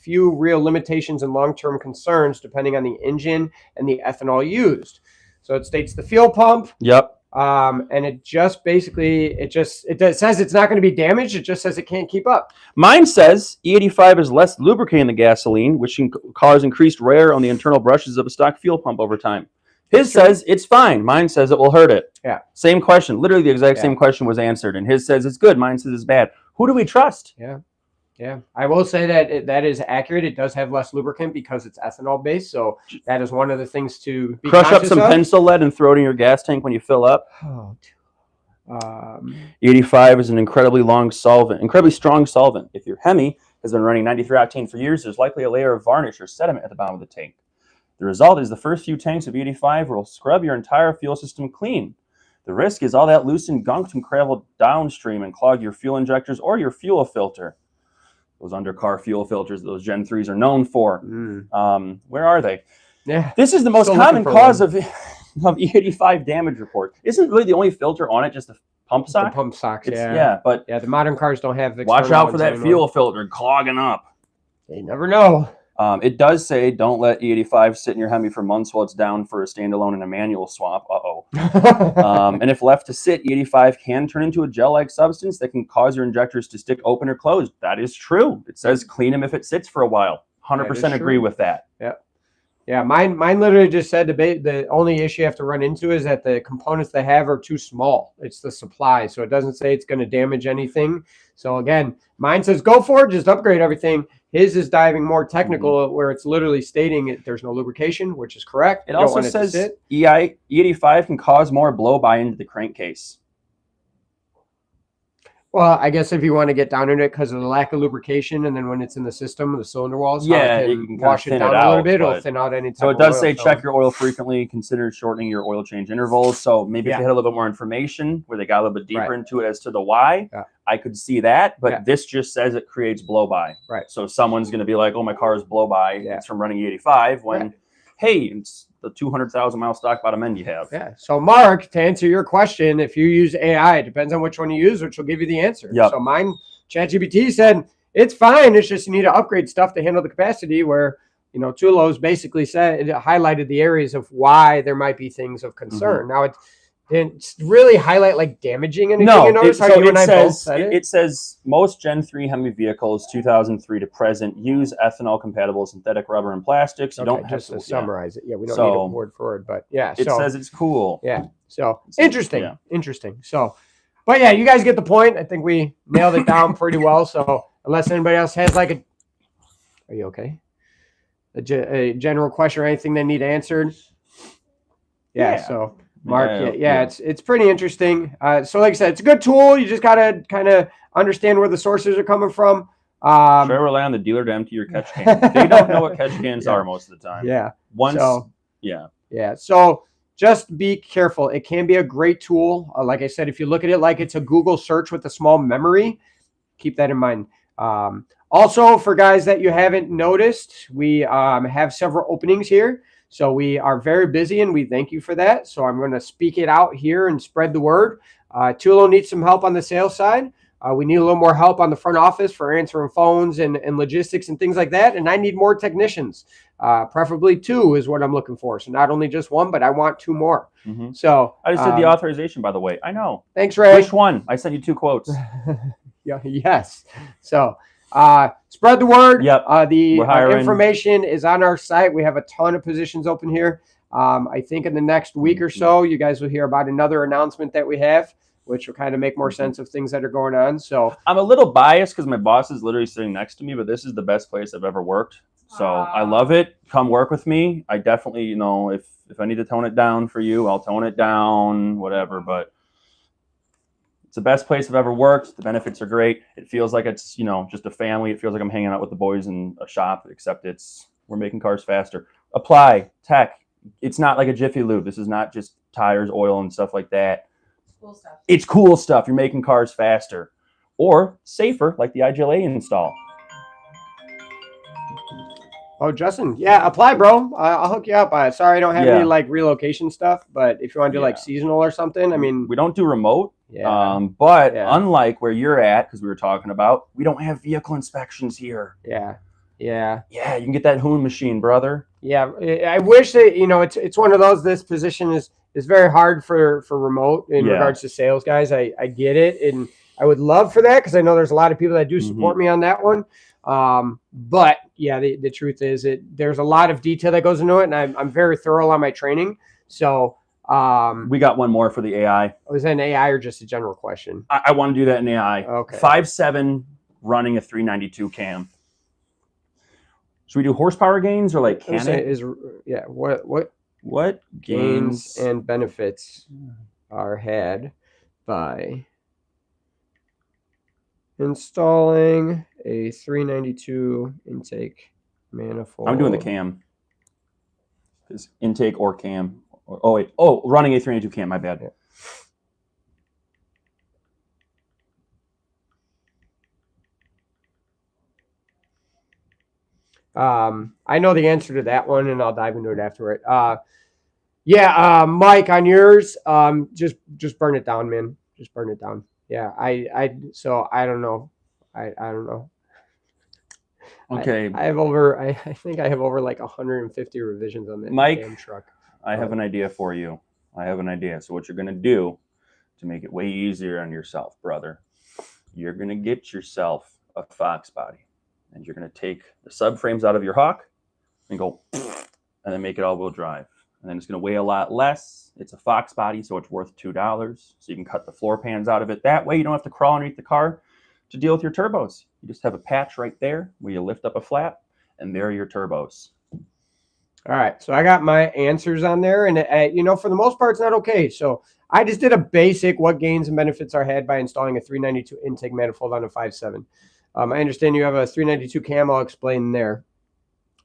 [SPEAKER 3] few real limitations and long-term concerns depending on the engine and the ethanol used. So it states the fuel pump.
[SPEAKER 1] Yep.
[SPEAKER 3] And it just basically, it says it's not going to be damaged. It just says it can't keep up.
[SPEAKER 1] Mine says E85 is less lubricating than gasoline, which can cause increased wear on the internal brushes of a stock fuel pump over time. His says it's fine. Mine says it will hurt it.
[SPEAKER 3] Yeah.
[SPEAKER 1] Same question. Literally the exact same question was answered. And his says it's good. Mine says it's bad. Who do we trust?
[SPEAKER 3] Yeah. Yeah. I will say that that is accurate. It does have less lubricant because it's ethanol based. So that is one of the things to be
[SPEAKER 1] Crush up
[SPEAKER 3] conscious
[SPEAKER 1] some
[SPEAKER 3] of.
[SPEAKER 1] pencil lead and throw it in your gas tank when you fill up.
[SPEAKER 3] Oh,
[SPEAKER 1] E85 is an incredibly strong solvent. If your Hemi has been running 93 octane for years, there's likely a layer of varnish or sediment at the bottom of the tank. The result is the first few tanks of E85 will scrub your entire fuel system clean. The risk is all that loosened gunk can travel downstream and clog your fuel injectors or your fuel filter. Those undercar fuel filters those Gen 3s are known for. Where are they?
[SPEAKER 3] Yeah.
[SPEAKER 1] This is the most common cause of E85 damage report. Isn't really the only filter on it just the pump sock?
[SPEAKER 3] The pump socks,
[SPEAKER 1] but
[SPEAKER 3] the modern cars don't have
[SPEAKER 1] watch out for that
[SPEAKER 3] anymore.
[SPEAKER 1] fuel filter clogging up.
[SPEAKER 3] You never know.
[SPEAKER 1] It does say don't let E85 sit in your Hemi for months while it's down for a standalone and a manual swap. And if left to sit, E85 can turn into a gel-like substance that can cause your injectors to stick open or closed. That is true. It says clean them if it sits for a while. 100% agree with that.
[SPEAKER 3] Yeah. Yeah, mine literally just said the only issue you have to run into is that the components they have are too small. It's the supply. So it doesn't say it's going to damage anything. So again, mine says go for it, just upgrade everything. His is diving more technical, where it's literally stating there's no lubrication, which is correct.
[SPEAKER 1] It also says E85 can cause more blow-by into the crankcase.
[SPEAKER 3] Well, I guess if you want to get down into it because of the lack of lubrication, and then when it's in the system, the cylinder walls,
[SPEAKER 1] Yeah,
[SPEAKER 3] it
[SPEAKER 1] you
[SPEAKER 3] can
[SPEAKER 1] can
[SPEAKER 3] wash
[SPEAKER 1] kinda
[SPEAKER 3] it
[SPEAKER 1] thin
[SPEAKER 3] down
[SPEAKER 1] it
[SPEAKER 3] a little
[SPEAKER 1] out,
[SPEAKER 3] bit. It'll
[SPEAKER 1] but-
[SPEAKER 3] thin out any type
[SPEAKER 1] So it
[SPEAKER 3] of
[SPEAKER 1] does
[SPEAKER 3] oil
[SPEAKER 1] say
[SPEAKER 3] film.
[SPEAKER 1] check your oil frequently, consider shortening your oil change intervals. So maybe if
[SPEAKER 3] Yeah.
[SPEAKER 1] they had a little bit more information where they got a little bit deeper
[SPEAKER 3] Right.
[SPEAKER 1] into it as to the why,
[SPEAKER 3] Yeah.
[SPEAKER 1] I could see that. But
[SPEAKER 3] Yeah.
[SPEAKER 1] this just says it creates blow-by.
[SPEAKER 3] Right.
[SPEAKER 1] So someone's going to be like, oh, my car is blow-by.
[SPEAKER 3] Yeah.
[SPEAKER 1] It's from running 85 when,
[SPEAKER 3] Right.
[SPEAKER 1] hey, it's the 200,000 mile stock bottom end you have.
[SPEAKER 3] Yeah. So, Mark, to answer your question, if you use AI, it depends on which one you use, which will give you the answer.
[SPEAKER 1] Yep.
[SPEAKER 3] So mine, ChatGPT said it's fine. It's just you need to upgrade stuff to handle the capacity. Where Tulo's basically said it highlighted the areas of why there might be things of concern. Now it didn't really highlight like damaging anything.
[SPEAKER 1] No,
[SPEAKER 3] you notice how
[SPEAKER 1] so
[SPEAKER 3] you and I both
[SPEAKER 1] says
[SPEAKER 3] said it.
[SPEAKER 1] it says most Gen 3 Hemi vehicles, 2003 to present, use ethanol-compatible synthetic rubber and plastics. You
[SPEAKER 3] Okay,
[SPEAKER 1] don't have
[SPEAKER 3] just to summarize it. Yeah, we don't
[SPEAKER 1] So-
[SPEAKER 3] need a word for word, but yeah.
[SPEAKER 1] It
[SPEAKER 3] so
[SPEAKER 1] says it's cool.
[SPEAKER 3] yeah. So
[SPEAKER 1] So,
[SPEAKER 3] interesting.
[SPEAKER 1] yeah.
[SPEAKER 3] Interesting. So, but yeah, you guys get the point. I think we nailed it down pretty well. So unless anybody else has like are you okay? A general question or anything they need answered. Yeah. So Mark, yeah, it's pretty interesting. So like I said, it's a good tool. You just gotta kind of understand where the sources are coming from.
[SPEAKER 1] Try to rely on the dealer to empty your catch can. They don't know what catch cans are most of the time.
[SPEAKER 3] Yeah.
[SPEAKER 1] Once,
[SPEAKER 3] So-
[SPEAKER 1] yeah.
[SPEAKER 3] Yeah. So just be careful. It can be a great tool. Like I said, if you look at it like it's a Google search with a small memory, keep that in mind. Also, for guys that you haven't noticed, we have several openings here. So we are very busy, and we thank you for that. So I'm going to speak it out here and spread the word. Tulo needs some help on the sales side. We need a little more help on the front office for answering phones and logistics and things like that. And I need more technicians. Preferably 2 is what I'm looking for. So not only just 1, but I want 2 more. So
[SPEAKER 1] I just did the authorization, by the way. I know.
[SPEAKER 3] Thanks, Ray.
[SPEAKER 1] Which one? I sent you 2 quotes.
[SPEAKER 3] Yeah, yes. So spread the word.
[SPEAKER 1] Yep.
[SPEAKER 3] The
[SPEAKER 1] We're hiring.
[SPEAKER 3] information is on our site. We have a ton of positions open here. I think in the next week or so, you guys will hear about another announcement that we have, which will kind of make more sense of things that are going on. So
[SPEAKER 1] I'm a little biased because my boss is literally sitting next to me, but this is the best place I've ever worked. So I love it. Come work with me. I definitely, if I need to tone it down for you, I'll tone it down, whatever. But it's the best place I've ever worked. The benefits are great. It feels like it's, just a family. It feels like I'm hanging out with the boys in a shop, except we're making cars faster. Apply, tech. It's not like a Jiffy Lube. This is not just tires, oil, and stuff like that.
[SPEAKER 5] Cool stuff.
[SPEAKER 1] It's cool stuff. You're making cars faster or safer, like the IGLA install.
[SPEAKER 3] Oh, Justin, yeah, apply, bro. I'll hook you up. Sorry, I don't have any like relocation stuff, but if you want to do like seasonal or something, I mean,
[SPEAKER 1] we don't do remote.
[SPEAKER 3] Yeah.
[SPEAKER 1] But unlike where you're at, because we were talking about, we don't have vehicle inspections here.
[SPEAKER 3] Yeah.
[SPEAKER 1] Yeah, you can get that Hoon machine, brother.
[SPEAKER 3] Yeah, I wish that it's one of those. This position is very hard for remote in regards to sales guys. I get it, and I would love for that because I know there's a lot of people that do support me on that one. But yeah, the truth is there's a lot of detail that goes into it, and I'm very thorough on my training. So
[SPEAKER 1] we got one more for the AI.
[SPEAKER 3] Was that an AI or just a general question?
[SPEAKER 1] I want to do that in AI.
[SPEAKER 3] Okay.
[SPEAKER 1] 5.7 running a 392 cam. Should we do horsepower gains or like can it? What
[SPEAKER 3] gains and benefits are had by installing a 392 intake manifold?
[SPEAKER 1] I'm doing the cam. Is intake or cam? Running a 392 cam. My bad.
[SPEAKER 3] I know the answer to that one, and I'll dive into it after it. Mike, on yours, just burn it down, man. Just burn it down. Yeah, so I don't know. I don't know.
[SPEAKER 1] Okay.
[SPEAKER 3] I think I have over like 150 revisions on that
[SPEAKER 1] Mike,
[SPEAKER 3] damn truck.
[SPEAKER 1] I have an idea for you. So what you're gonna do to make it way easier on yourself, brother, you're gonna get yourself a Fox body. And you're going to take the subframes out of your Hawk and go, and then make it all-wheel drive. And then it's going to weigh a lot less. It's a Fox body, so it's worth $2. So you can cut the floor pans out of it. That way you don't have to crawl underneath the car. to deal with your turbos. You just have a patch right there where you lift up a flap, and there are your turbos.
[SPEAKER 3] All right, so I got my answers on there, and for the most part, it's not okay. So I just did a basic what gains and benefits are had by installing a 392 intake manifold on a 5.7. I understand you have a 392 cam. I'll explain there.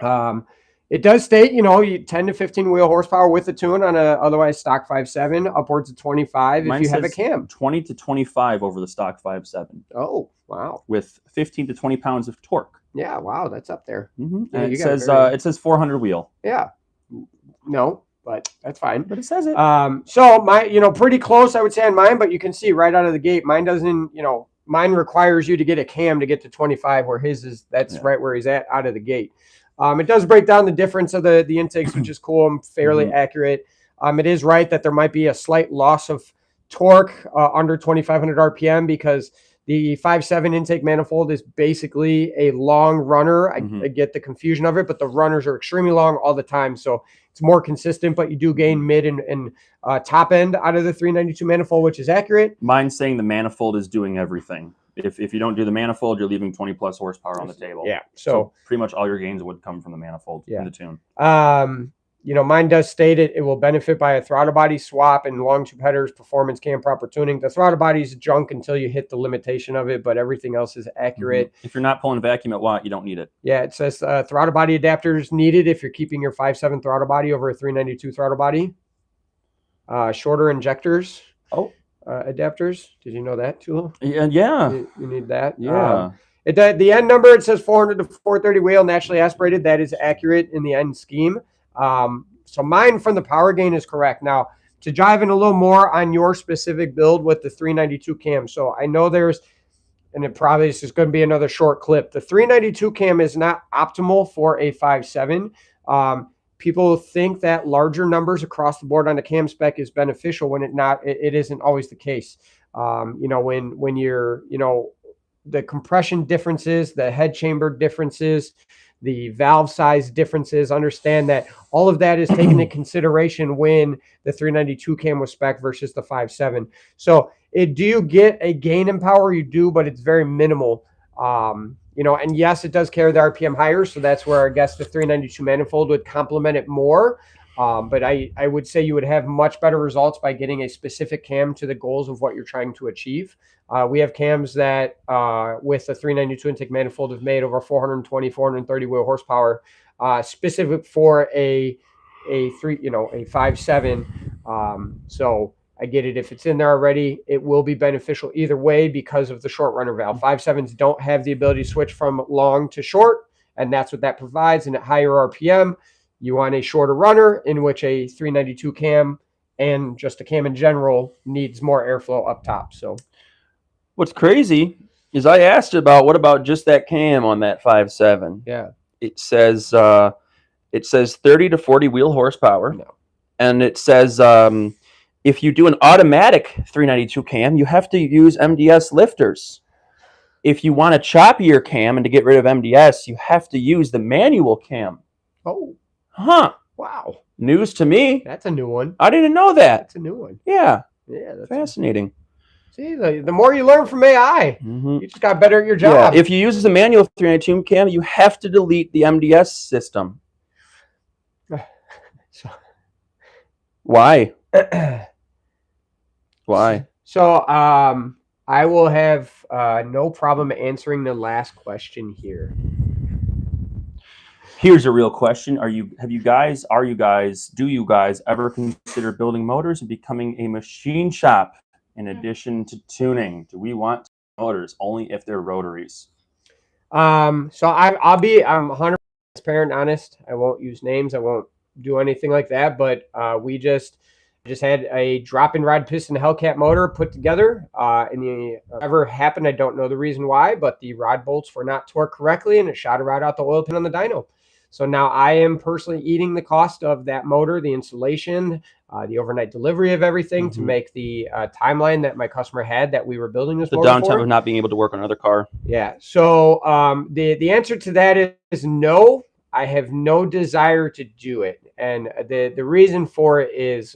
[SPEAKER 3] It does state, 10 to 15 wheel horsepower with a tune on a otherwise stock 5.7, upwards of 25
[SPEAKER 1] Mine
[SPEAKER 3] if you have a
[SPEAKER 1] says
[SPEAKER 3] cam.
[SPEAKER 1] 20 to 25 over the stock 5.7.
[SPEAKER 3] Oh, wow.
[SPEAKER 1] With 15 to 20 pounds of torque.
[SPEAKER 3] Yeah, wow, that's up there.
[SPEAKER 1] Mm-hmm.
[SPEAKER 3] Yeah,
[SPEAKER 1] And it says 400 wheel.
[SPEAKER 3] Yeah. No, but that's fine.
[SPEAKER 1] But it says it.
[SPEAKER 3] So my, pretty close, I would say on mine, but you can see right out of the gate, mine doesn't, mine requires you to get a cam to get to 25, where that's right where he's at out of the gate. It does break down the difference of the intakes, which is cool and fairly accurate. It is right that there might be a slight loss of torque under 2,500 RPM because the 5.7 intake manifold is basically a long runner. I get the confusion of it, but the runners are extremely long all the time. So it's more consistent, but you do gain mid and top end out of the 392 manifold, which is accurate.
[SPEAKER 1] Mine's saying the manifold is doing everything. If you don't do the manifold, you're leaving 20 plus horsepower on the table.
[SPEAKER 3] Yeah.
[SPEAKER 1] So pretty much all your gains would come from the manifold in the tune.
[SPEAKER 3] Mine does state it will benefit by a throttle body swap and long tube headers, performance cam, proper tuning. The throttle body is junk until you hit the limitation of it, but everything else is accurate.
[SPEAKER 1] If you're not pulling vacuum at watt, you don't need it.
[SPEAKER 3] Yeah, it says throttle body adapters needed if you're keeping your 5.7 throttle body over a 392 throttle body. Shorter injectors. Adapters. Did you know that, Tula?
[SPEAKER 1] Yeah.
[SPEAKER 3] You need that.
[SPEAKER 1] Yeah.
[SPEAKER 3] The end number, it says 400 to 430 wheel, naturally aspirated. That is accurate in the end scheme. So mine from the power gain is correct. Now, to dive in a little more on your specific build with the 392 cam. So I know and it probably is just going to be another short clip. The 392 cam is not optimal for a 5.7. People think that larger numbers across the board on the cam spec is beneficial when it isn't always the case. When you're, the compression differences, the head chamber differences, the valve size differences, understand that all of that is taken into consideration when the 392 cam was spec versus the 5.7. So do you get a gain in power? You do, but it's very minimal. And yes, it does carry the RPM higher. So that's where I guess the 392 manifold would complement it more. But I would say you would have much better results by getting a specific cam to the goals of what you're trying to achieve. We have cams that with a 392 intake manifold have made over 420, 430 wheel horsepower, specific for a 5.7. So I get it. If it's in there already, it will be beneficial either way because of the short runner valve. 5.7s don't have the ability to switch from long to short, and that's what that provides. And at higher RPM, you want a shorter runner, in which a 392 cam and just a cam in general needs more airflow up top. So
[SPEAKER 1] what's crazy is I asked about what about just that cam on that 5.7.
[SPEAKER 3] Yeah.
[SPEAKER 1] It says 30 to 40 wheel horsepower.
[SPEAKER 3] No.
[SPEAKER 1] And it says if you do an automatic 392 cam, you have to use MDS lifters. If you want a choppier cam and to get rid of MDS, you have to use the manual cam.
[SPEAKER 3] Oh.
[SPEAKER 1] Huh.
[SPEAKER 3] Wow.
[SPEAKER 1] News to me.
[SPEAKER 3] That's a new one.
[SPEAKER 1] I didn't know that.
[SPEAKER 3] That's a new one.
[SPEAKER 1] Yeah.
[SPEAKER 3] Yeah. That's
[SPEAKER 1] fascinating.
[SPEAKER 3] See, the more you learn from AI, you just got better at your job.
[SPEAKER 1] Yeah. If you use the manual 392 cam, you have to delete the MDS system. Why? Why?
[SPEAKER 3] So I will have no problem answering the last question here.
[SPEAKER 1] Here's a real question. Do you guys ever consider building motors and becoming a machine shop in addition to tuning? Do we want motors only if they're rotaries?
[SPEAKER 3] So I'm 100% transparent, honest. I won't use names. I won't do anything like that, but we just had a drop-in rod piston Hellcat motor put together. Ever happened, I don't know the reason why, but the rod bolts were not torqued correctly, and it shot a rod out the oil pan on the dyno. So now I am personally eating the cost of that motor, the installation, the overnight delivery of everything to make the timeline that my customer had that we were building this motor
[SPEAKER 1] downtime
[SPEAKER 3] for.
[SPEAKER 1] of not being able to work on another car.
[SPEAKER 3] Yeah. So the answer to that is no. I have no desire to do it. And the reason for it is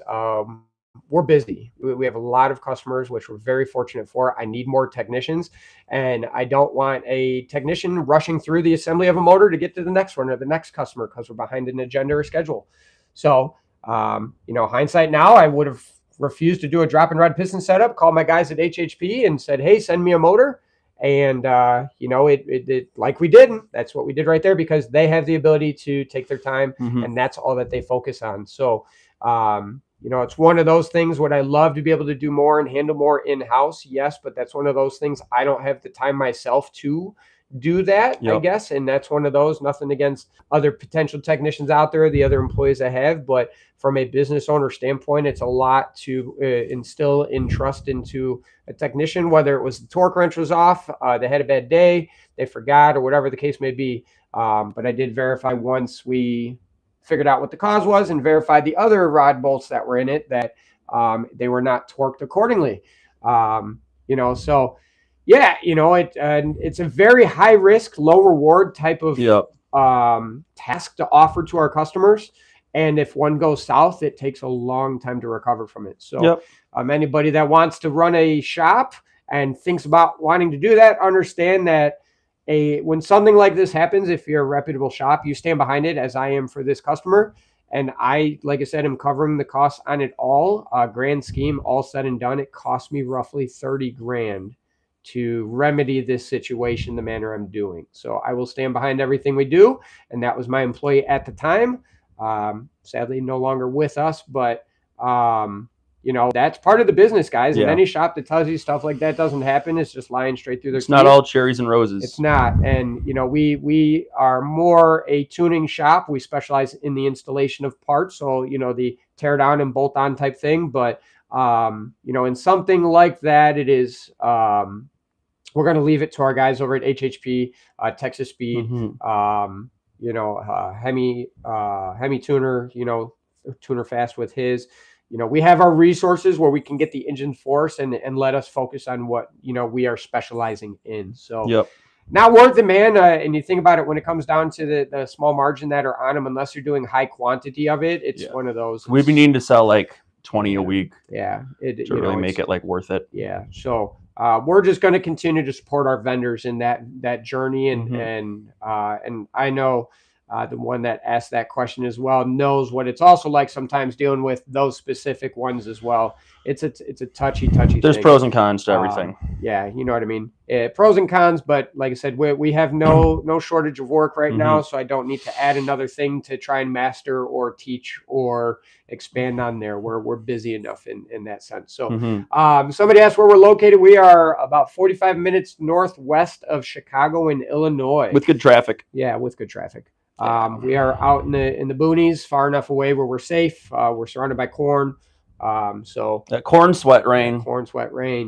[SPEAKER 3] we're busy. We have a lot of customers, which we're very fortunate for. I need more technicians, and I don't want a technician rushing through the assembly of a motor to get to the next one or the next customer because we're behind an agenda or schedule. So, hindsight now, I would have refused to do a drop and rod piston setup, called my guys at HHP and said, hey, send me a motor. And, it like we didn't. That's what we did right there, because they have the ability to take their time, and that's all that they focus on. So, it's one of those things. Would I love to be able to do more and handle more in-house? Yes, but that's one of those things. I don't have the time myself to do that, I guess. And that's one of those. Nothing against other potential technicians out there, the other employees I have, but from a business owner standpoint, it's a lot to instill in trust into a technician, whether it was the torque wrench was off, they had a bad day, they forgot, or whatever the case may be. But I did verify once we figured out what the cause was and verified the other rod bolts that were in it, that they were not torqued accordingly. So yeah, it's a very high risk, low reward type of task to offer to our customers. And if one goes south, it takes a long time to recover from it. So anybody that wants to run a shop and thinks about wanting to do that, understand that when something like this happens, if you're a reputable shop, you stand behind it, as I am for this customer. And I, like I said, am covering the costs on it all. Grand scheme, all said and done, it cost me roughly $30,000 to remedy this situation the manner I'm doing. So I will stand behind everything we do. And that was my employee at the time. Sadly, no longer with us, but that's part of the business, guys. And any shop that tells you stuff like that doesn't happen, it's just lying straight through their teeth.
[SPEAKER 1] It's not all cherries and roses.
[SPEAKER 3] It's not. And, we are more a tuning shop. We specialize in the installation of parts. So, the tear down and bolt on type thing. But, in something like that, it is, we're going to leave it to our guys over at HHP, Texas Speed, Hemi Tuner, Tuner Fast with his. We have our resources where we can get the engine force and let us focus on what, we are specializing in. So not worth it, man. And you think about it, when it comes down to the small margin that are on them, unless you're doing high quantity of it, it's one of those.
[SPEAKER 1] We've been needing to sell like 20 a week.
[SPEAKER 3] Yeah.
[SPEAKER 1] To really make it like worth it.
[SPEAKER 3] Yeah. So we're just going to continue to support our vendors in that journey. And I know the one that asked that question as well knows what it's also like sometimes dealing with those specific ones as well. It's a touchy
[SPEAKER 1] There's
[SPEAKER 3] thing.
[SPEAKER 1] Pros and cons to everything.
[SPEAKER 3] Yeah, you know what I mean. Pros and cons, but like I said, we have no shortage of work right now, so I don't need to add another thing to try and master or teach or expand on there. We're busy enough in that sense. So somebody asked where we're located. We are about 45 minutes northwest of Chicago in Illinois.
[SPEAKER 1] With good traffic.
[SPEAKER 3] Yeah, with good traffic. We are out in the boonies, far enough away where we're safe. We're surrounded by corn. So
[SPEAKER 1] that corn sweat rain,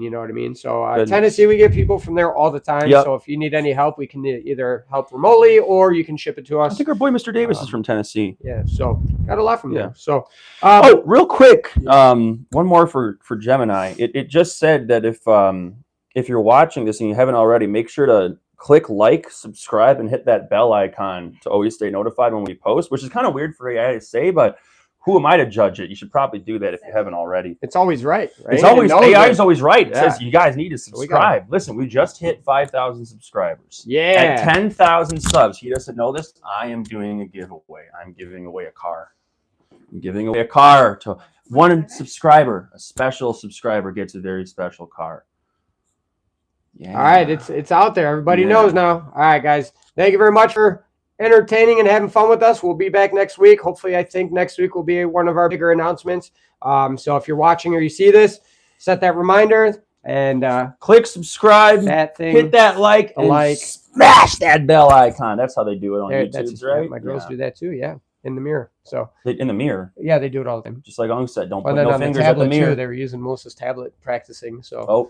[SPEAKER 3] you know what I mean? So Tennessee, we get people from there all the time. So if you need any help, we can either help remotely or you can ship it to us.
[SPEAKER 1] I think our boy Mr. Davis is from Tennessee.
[SPEAKER 3] Yeah, so got a lot from there. So
[SPEAKER 1] real quick, one more for Gemini. It just said that if you're watching this and you haven't already, make sure to click like, subscribe, and hit that bell icon to always stay notified when we post, which is kind of weird for AI to say, but who am I to judge it? You should probably do that if you haven't already.
[SPEAKER 3] It's always right?
[SPEAKER 1] It's always AI is always right. It says you guys need to subscribe. Listen, we just hit 5,000 subscribers.
[SPEAKER 3] Yeah.
[SPEAKER 1] At 10,000 subs, he doesn't know this. I am doing a giveaway. I'm giving away a car. I'm giving away a car to one subscriber. A special subscriber gets a very special car. Yeah.
[SPEAKER 3] All right, it's out there. Everybody knows now. All right, guys. Thank you very much for entertaining and having fun with us. We'll be back next week. Hopefully, I think next week will be one of our bigger announcements. So if you're watching or you see this, set that reminder and
[SPEAKER 1] click subscribe.
[SPEAKER 3] That thing,
[SPEAKER 1] hit that like, and smash that bell icon. That's how they do it on YouTube, right?
[SPEAKER 3] Yeah, my girls do that too. Yeah, in the mirrure. So
[SPEAKER 1] in the mirror.
[SPEAKER 3] Yeah, they do it all the time.
[SPEAKER 1] Just like Ung said, don't put no fingers at the mirror.
[SPEAKER 3] Too, they were using Melissa's tablet practicing. So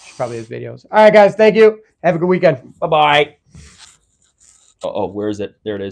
[SPEAKER 3] she probably has videos. All right, guys. Thank you. Have a good weekend.
[SPEAKER 1] Bye-bye. Oh, where is it? There it is.